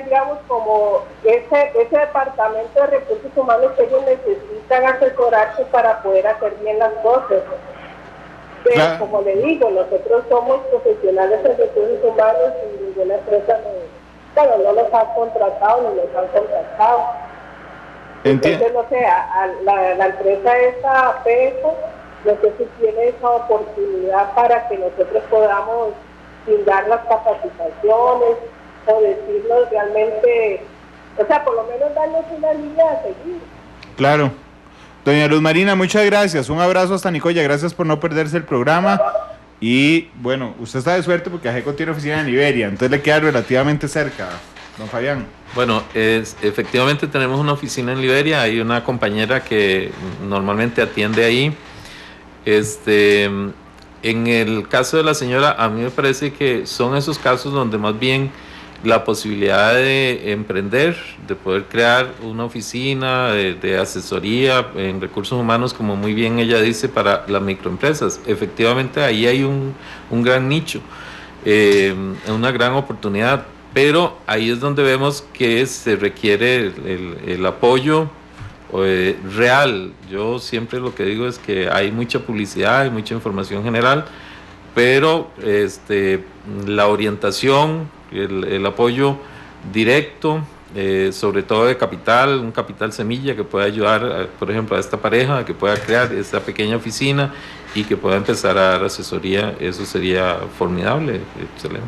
digamos como ese departamento de recursos humanos que ellos necesitan asesorarse para poder hacer bien las cosas. Pero claro, como le digo, nosotros somos profesionales en recursos humanos y ninguna empresa no nos ha contratado ni nos han contratado. Entonces, no sé, la empresa esa PESO, no sé si tiene esa oportunidad para que nosotros podamos brindar las capacitaciones o decirnos realmente, o sea, por lo menos darnos una línea a seguir. Claro. Doña Luz Marina, muchas gracias. Un abrazo hasta Nicoya. Gracias por no perderse el programa. Y bueno, usted está de suerte porque AGECO tiene oficina en Liberia, entonces le queda relativamente cerca, don Fabián. Bueno, efectivamente tenemos una oficina en Liberia. Hay una compañera que normalmente atiende ahí. En el caso de la señora, a mí me parece que son esos casos donde más bien la posibilidad de emprender, de poder crear una oficina de asesoría en recursos humanos, como muy bien ella dice, para las microempresas. Efectivamente, ahí hay un gran nicho, una gran oportunidad, pero ahí es donde vemos que se requiere el apoyo real. Yo siempre lo que digo es que hay mucha publicidad, hay mucha información general, pero la orientación, el apoyo directo, sobre todo de capital, un capital semilla que pueda ayudar, por ejemplo, a esta pareja a que pueda crear esta pequeña oficina y que pueda empezar a dar asesoría, eso sería formidable, excelente.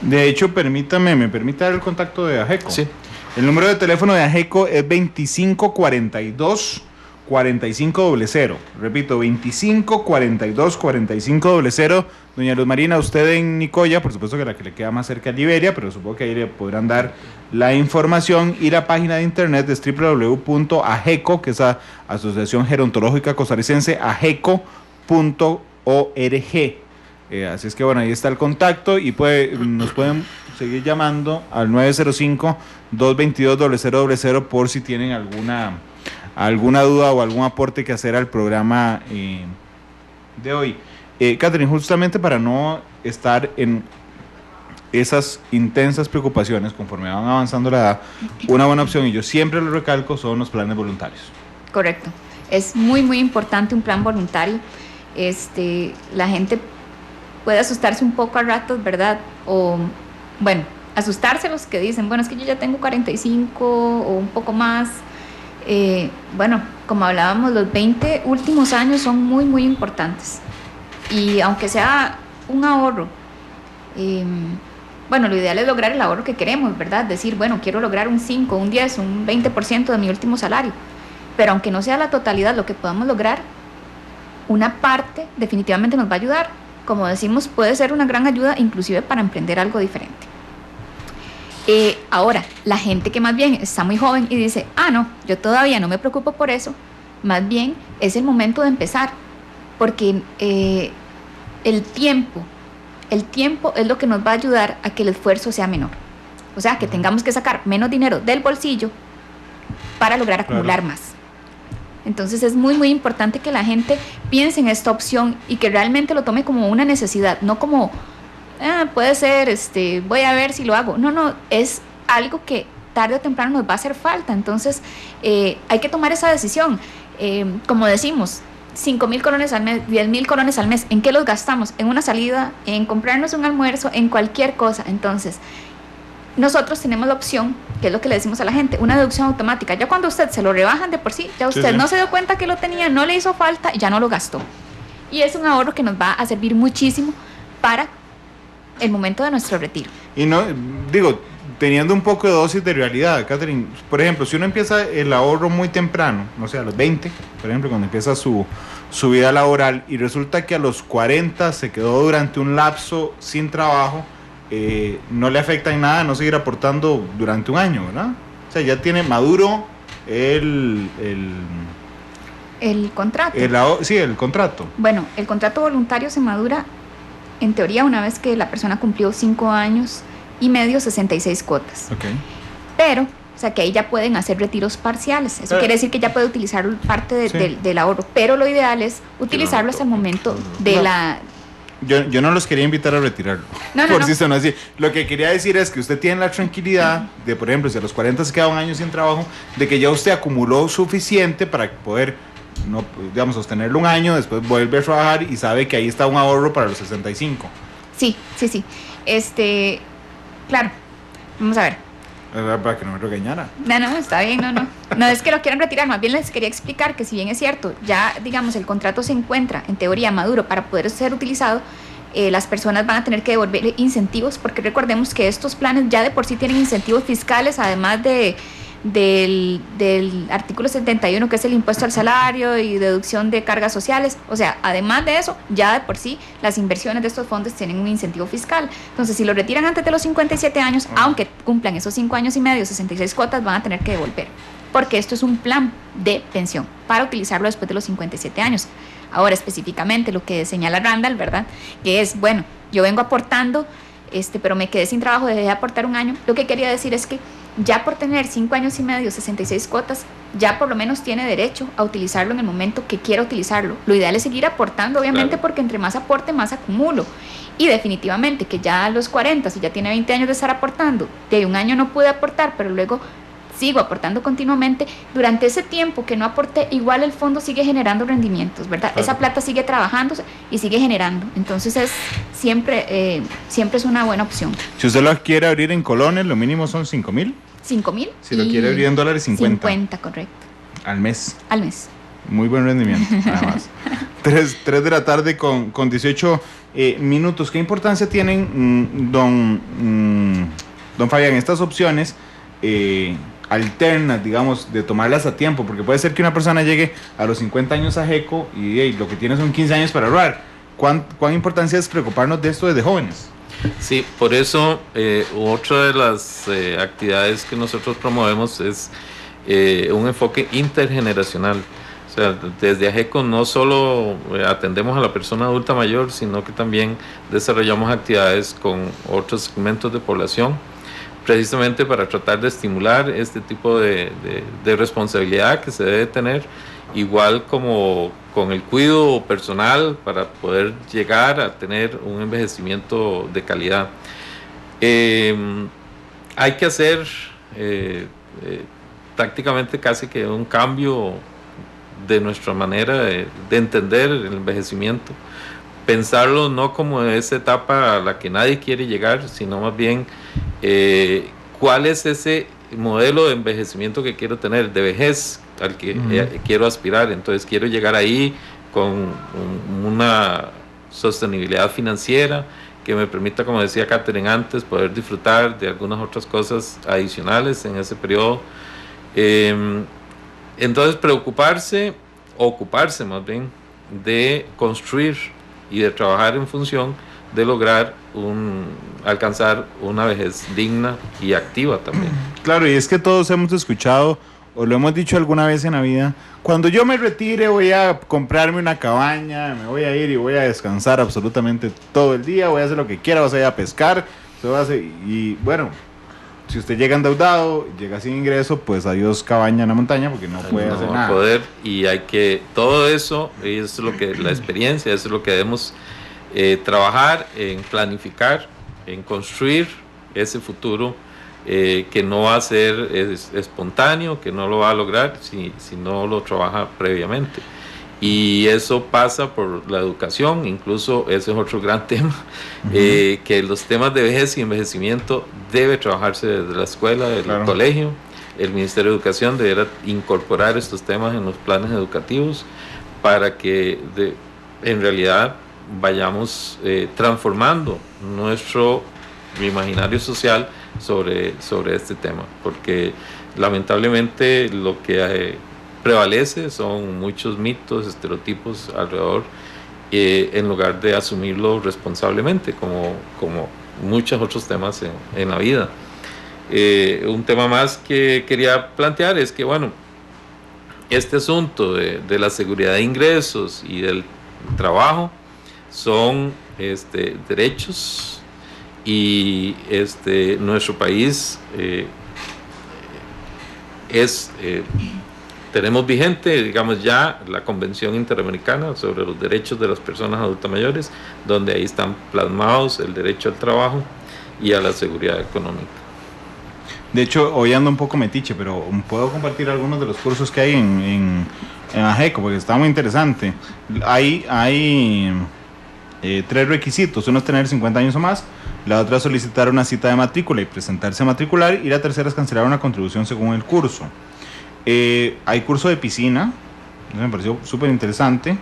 De hecho, me permite dar el contacto de AGECO. Sí. El número de teléfono de AGECO es 2542-4500. Repito, 2542-4500. Doña Luz Marina, usted en Nicoya, por supuesto que la que le queda más cerca es Liberia, pero supongo que ahí le podrán dar la información, y la página de internet es www.ageco, que es la Asociación Gerontológica Costarricense, ageco.org. Así es que bueno, ahí está el contacto y nos pueden seguir llamando al 905-222-0000 por si tienen alguna duda o algún aporte que hacer al programa de hoy. Catherine, justamente para no estar en esas intensas preocupaciones conforme van avanzando la edad, una buena opción, y yo siempre lo recalco, son los planes voluntarios. Correcto. Es muy, muy importante un plan voluntario. La gente puede asustarse un poco a ratos, ¿verdad? O, bueno, asustarse los que dicen, bueno, es que yo ya tengo 45 o un poco más. Bueno, como hablábamos, los 20 últimos años son muy, muy importantes. Y aunque sea un ahorro, bueno, lo ideal es lograr el ahorro que queremos, ¿verdad? Decir, bueno, quiero lograr un 5, un 10, un 20% de mi último salario. Pero aunque no sea la totalidad lo que podamos lograr, una parte definitivamente nos va a ayudar. Como decimos, puede ser una gran ayuda inclusive para emprender algo diferente. Ahora, la gente que más bien está muy joven y dice, no, yo todavía no me preocupo por eso, más bien es el momento de empezar, porque el tiempo es lo que nos va a ayudar a que el esfuerzo sea menor. O sea, que tengamos que sacar menos dinero del bolsillo para lograr acumular más. Entonces es muy, muy importante que la gente piense en esta opción y que realmente lo tome como una necesidad, no como, puede ser, voy a ver si lo hago. No, es algo que tarde o temprano nos va a hacer falta. Entonces hay que tomar esa decisión. Como decimos, 5,000 colones al mes, 10,000 colones al mes, ¿en qué los gastamos? En una salida, en comprarnos un almuerzo, en cualquier cosa. Entonces, nosotros tenemos la opción, que es lo que le decimos a la gente, una deducción automática. Ya cuando usted se lo rebajan de por sí, ya usted no se dio cuenta que lo tenía, no le hizo falta y ya no lo gastó. Y es un ahorro que nos va a servir muchísimo para el momento de nuestro retiro. Y no, digo, teniendo un poco de dosis de realidad, Catherine, por ejemplo, si uno empieza el ahorro muy temprano, no sé, a los 20, por ejemplo, cuando empieza su vida laboral, y resulta que a los 40 se quedó durante un lapso sin trabajo, no le afecta en nada no seguir aportando durante un año, ¿verdad? O sea, ya tiene maduro el contrato. El contrato. Bueno, el contrato voluntario se madura, en teoría, una vez que la persona cumplió 5 años y medio, 66 cuotas. Okay. Pero, o sea, que ahí ya pueden hacer retiros parciales. Eso quiere decir que ya puede utilizar parte del ahorro. Pero lo ideal es utilizarlo hasta el momento de la... Yo no los quería invitar a retirarlo, si son así. Lo que quería decir es que usted tiene la tranquilidad de, por ejemplo, si a los 40 se queda un año sin trabajo, de que ya usted acumuló suficiente para poder, no, digamos, sostenerlo un año, después vuelve a trabajar y sabe que ahí está un ahorro para los 65. Sí. Claro, vamos a ver. Para que no me regañara. No, está bien, no. No es que lo quieran retirar, más bien les quería explicar que si bien es cierto, ya digamos el contrato se encuentra en teoría maduro para poder ser utilizado, las personas van a tener que devolverle incentivos, porque recordemos que estos planes ya de por sí tienen incentivos fiscales, además del artículo 71, que es el impuesto al salario y deducción de cargas sociales. O sea, además de eso, ya de por sí las inversiones de estos fondos tienen un incentivo fiscal. Entonces, si lo retiran antes de los 57 años, aunque cumplan esos 5 años y medio, 66 cuotas, van a tener que devolver, porque esto es un plan de pensión para utilizarlo después de los 57 años. Ahora, específicamente lo que señala Randall, ¿verdad? Que es, bueno, yo vengo aportando, pero me quedé sin trabajo, dejé de aportar un año. Lo que quería decir es que ya por tener 5 años y medio, 66 cuotas, ya por lo menos tiene derecho a utilizarlo en el momento que quiera utilizarlo. Lo ideal es seguir aportando, obviamente, claro, porque entre más aporte, más acumulo. Y definitivamente que ya a los 40, si ya tiene 20 años de estar aportando, de un año no pude aportar, pero luego sigo aportando continuamente, durante ese tiempo que no aporté, igual el fondo sigue generando rendimientos, ¿verdad? Claro. Esa plata sigue trabajándose y sigue generando. Entonces siempre es una buena opción. Si usted lo quiere abrir en colones, lo mínimo son 5,000. 5,000. Si lo quiere abrir en dólares, 50. 50, correcto. Al mes. Muy buen rendimiento, nada más. 3 de la tarde con 18 minutos. ¿Qué importancia tienen, don Fabián, estas opciones alternas, digamos, de tomarlas a tiempo? Porque puede ser que una persona llegue a los 50 años a GECO y lo que tiene son 15 años para ahorrar. ¿Cuán importancia es preocuparnos de esto desde jóvenes? Sí, por eso otra de las actividades que nosotros promovemos es un enfoque intergeneracional. O O sea, desde AGECO no solo atendemos a la persona adulta mayor, sino que también desarrollamos actividades con otros segmentos de población, precisamente para tratar de estimular este tipo de responsabilidad que se debe tener, igual como con el cuidado personal para poder llegar a tener un envejecimiento de calidad. Hay que hacer prácticamente casi que un cambio de nuestra manera de entender el envejecimiento, pensarlo no como esa etapa a la que nadie quiere llegar, sino más bien cuál es ese modelo de envejecimiento que quiero tener, de vejez al que quiero aspirar. Entonces quiero llegar ahí con una sostenibilidad financiera que me permita, como decía Catherine antes, poder disfrutar de algunas otras cosas adicionales en ese periodo. Entonces ocuparse más bien de construir y de trabajar en función de lograr alcanzar una vejez digna y activa también. Claro, y es que todos hemos escuchado, o lo hemos dicho alguna vez en la vida, cuando yo me retire voy a comprarme una cabaña, me voy a ir y voy a descansar absolutamente todo el día, voy a hacer lo que quiera, vas a ir a pescar, y bueno, si usted llega endeudado, llega sin ingreso, pues adiós cabaña en la montaña, porque no puede hacer nada. Y hay que, todo eso, es lo que la experiencia, eso es lo que debemos trabajar en planificar, en construir ese futuro que no va a ser espontáneo, que no lo va a lograr si no lo trabaja previamente. Y eso pasa por la educación, incluso ese es otro gran tema, que los temas de vejez y envejecimiento debe trabajarse desde la escuela, desde el colegio. El Ministerio de Educación deberá incorporar estos temas en los planes educativos para que en realidad vayamos transformando nuestro imaginario social sobre este tema, porque lamentablemente lo que prevalece son muchos mitos, estereotipos alrededor, en lugar de asumirlo responsablemente, como muchos otros temas en la vida. Un tema más que quería plantear es que, bueno, este asunto de la seguridad de ingresos y del trabajo son derechos, y nuestro país tenemos vigente, digamos, ya la Convención Interamericana sobre los Derechos de las Personas Adultas Mayores, donde ahí están plasmados el derecho al trabajo y a la seguridad económica. De hecho, hoy ando un poco metiche, pero puedo compartir algunos de los cursos que hay en AGECO, porque está muy interesante. Hay 3 requisitos: uno es tener 50 años o más, la otra es solicitar una cita de matrícula y presentarse a matricular, y la tercera es cancelar una contribución según el curso. Hay curso de piscina, me pareció súper interesante.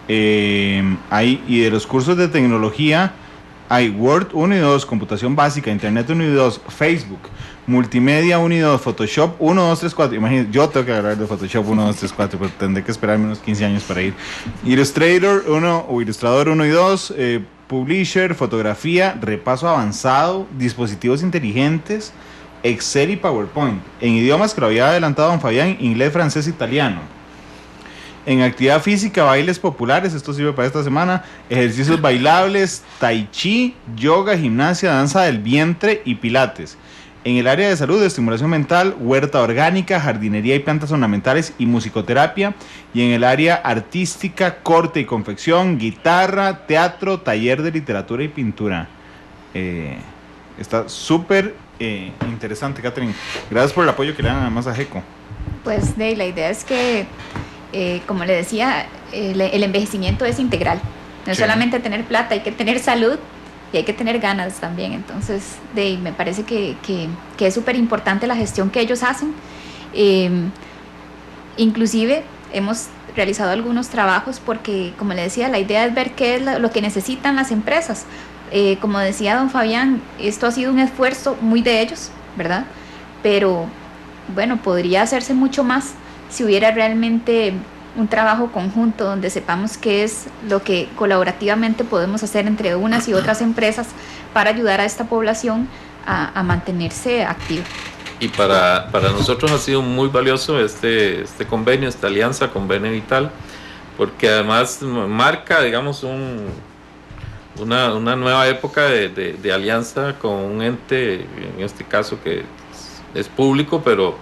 Y de los cursos de tecnología hay Word 1 y 2, computación básica, Internet 1 y 2, Facebook, multimedia 1 y 2, Photoshop 1, 2, 3, 4. Imagínate, yo tengo que hablar de Photoshop 1, 2, 3, 4, pero tendré que esperarme unos 15 años para ir. Illustrator 1 o Ilustrador 1 y 2, Publisher, fotografía, repaso avanzado, dispositivos inteligentes, Excel y PowerPoint, en idiomas que lo había adelantado don Fabián: inglés, francés, italiano. En actividad física, bailes populares, esto sirve para esta semana, ejercicios bailables, tai chi, yoga, gimnasia, danza del vientre y pilates. En el área de salud, estimulación mental, huerta orgánica, jardinería y plantas ornamentales y musicoterapia. Y en el área artística, corte y confección, guitarra, teatro, taller de literatura y pintura. Está súper interesante, Catherine. Gracias por el apoyo que le dan además a AGECO. Pues la idea es que, como le decía, el envejecimiento es integral. No es solamente tener plata, hay que tener salud y hay que tener ganas también. Entonces, me parece que es súper importante la gestión que ellos hacen. Inclusive hemos realizado algunos trabajos porque, como le decía, la idea es ver qué es lo que necesitan las empresas. Como decía don Fabián, esto ha sido un esfuerzo muy de ellos, ¿verdad? Pero bueno, podría hacerse mucho más si hubiera realmente un trabajo conjunto donde sepamos qué es lo que colaborativamente podemos hacer entre unas y otras empresas para ayudar a esta población a mantenerse activa. Y para nosotros ha sido muy valioso este convenio, esta alianza con Bene Vital, porque además marca, digamos, una nueva época de alianza con un ente, en este caso que es público, pero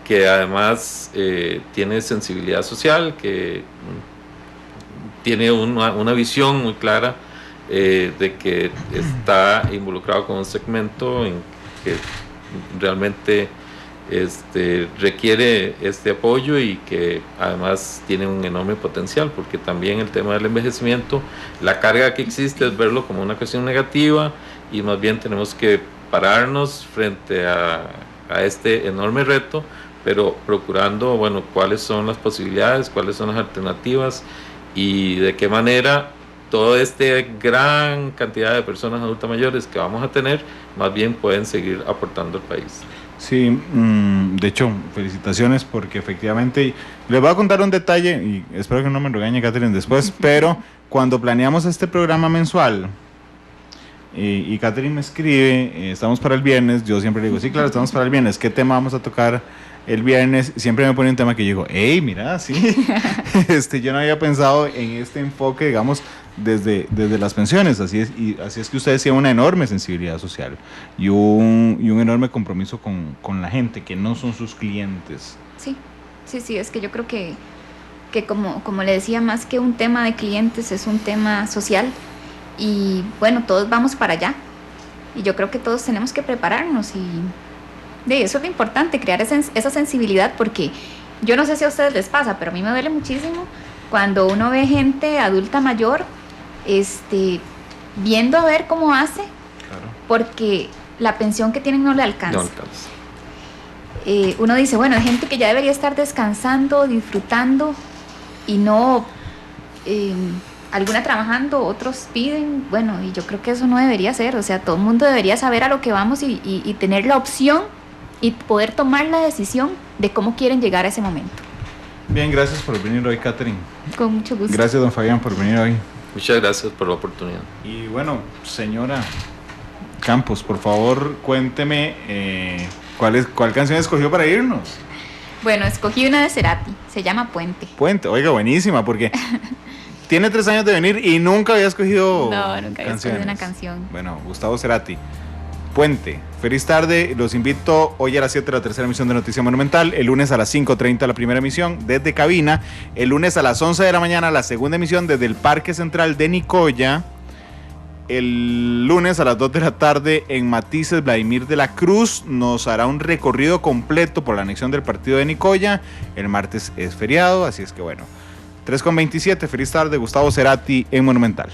que además tiene sensibilidad social, que tiene una visión muy clara de que está involucrado con un segmento en que realmente requiere este apoyo y que además tiene un enorme potencial, porque también el tema del envejecimiento, la carga que existe es verlo como una cuestión negativa, y más bien tenemos que pararnos frente a este enorme reto, pero procurando, bueno, cuáles son las posibilidades, cuáles son las alternativas y de qué manera toda esta gran cantidad de personas adultas mayores que vamos a tener, más bien pueden seguir aportando al país. Sí, de hecho, felicitaciones, porque efectivamente, les voy a contar un detalle, y espero que no me regañe Catherine después, pero cuando planeamos este programa mensual, y Catherine me escribe, estamos para el viernes, yo siempre le digo, sí, claro, estamos para el viernes, ¿qué tema vamos a tocar el viernes? Siempre me pone un tema que yo digo, hey, mira, sí, yo no había pensado en este enfoque, digamos, desde las pensiones, así es que ustedes tienen una enorme sensibilidad social y un enorme compromiso con la gente, que no son sus clientes. Sí, es que yo creo que como le decía, más que un tema de clientes, es un tema social, y bueno, todos vamos para allá, y yo creo que todos tenemos que prepararnos, y de eso es lo importante, crear esa sensibilidad, porque yo no sé si a ustedes les pasa, pero a mí me duele muchísimo cuando uno ve gente adulta mayor viendo a ver cómo hace, claro, porque la pensión que tienen no le alcanza. Uno dice, bueno, hay gente que ya debería estar descansando, disfrutando, y no alguna trabajando, otros piden, bueno, y yo creo que eso no debería ser, o sea, todo el mundo debería saber a lo que vamos y tener la opción y poder tomar la decisión de cómo quieren llegar a ese momento. Bien, gracias por venir hoy, Catherine. Con mucho gusto. Gracias, don Fabián, por venir hoy. Muchas gracias por la oportunidad. Y bueno, señora Campos, por favor, cuénteme cuál canción escogió para irnos. Bueno, escogí una de Cerati, se llama Puente. Puente, oiga, buenísima, porque tiene 3 años de venir y nunca había escogido nunca había escogido una canción. Bueno, Gustavo Cerati, Puente. Feliz tarde, los invito hoy a las 7 de la tercera emisión de Noticia Monumental, el lunes a las 5:30 la primera emisión desde cabina, el lunes a las 11 de la mañana la segunda emisión desde el Parque Central de Nicoya, el lunes a las 2 de la tarde en Matices, Vladimir de la Cruz nos hará un recorrido completo por la anexión del partido de Nicoya, el martes es feriado, así es que bueno, 3:27, feliz tarde, Gustavo Cerati en Monumental.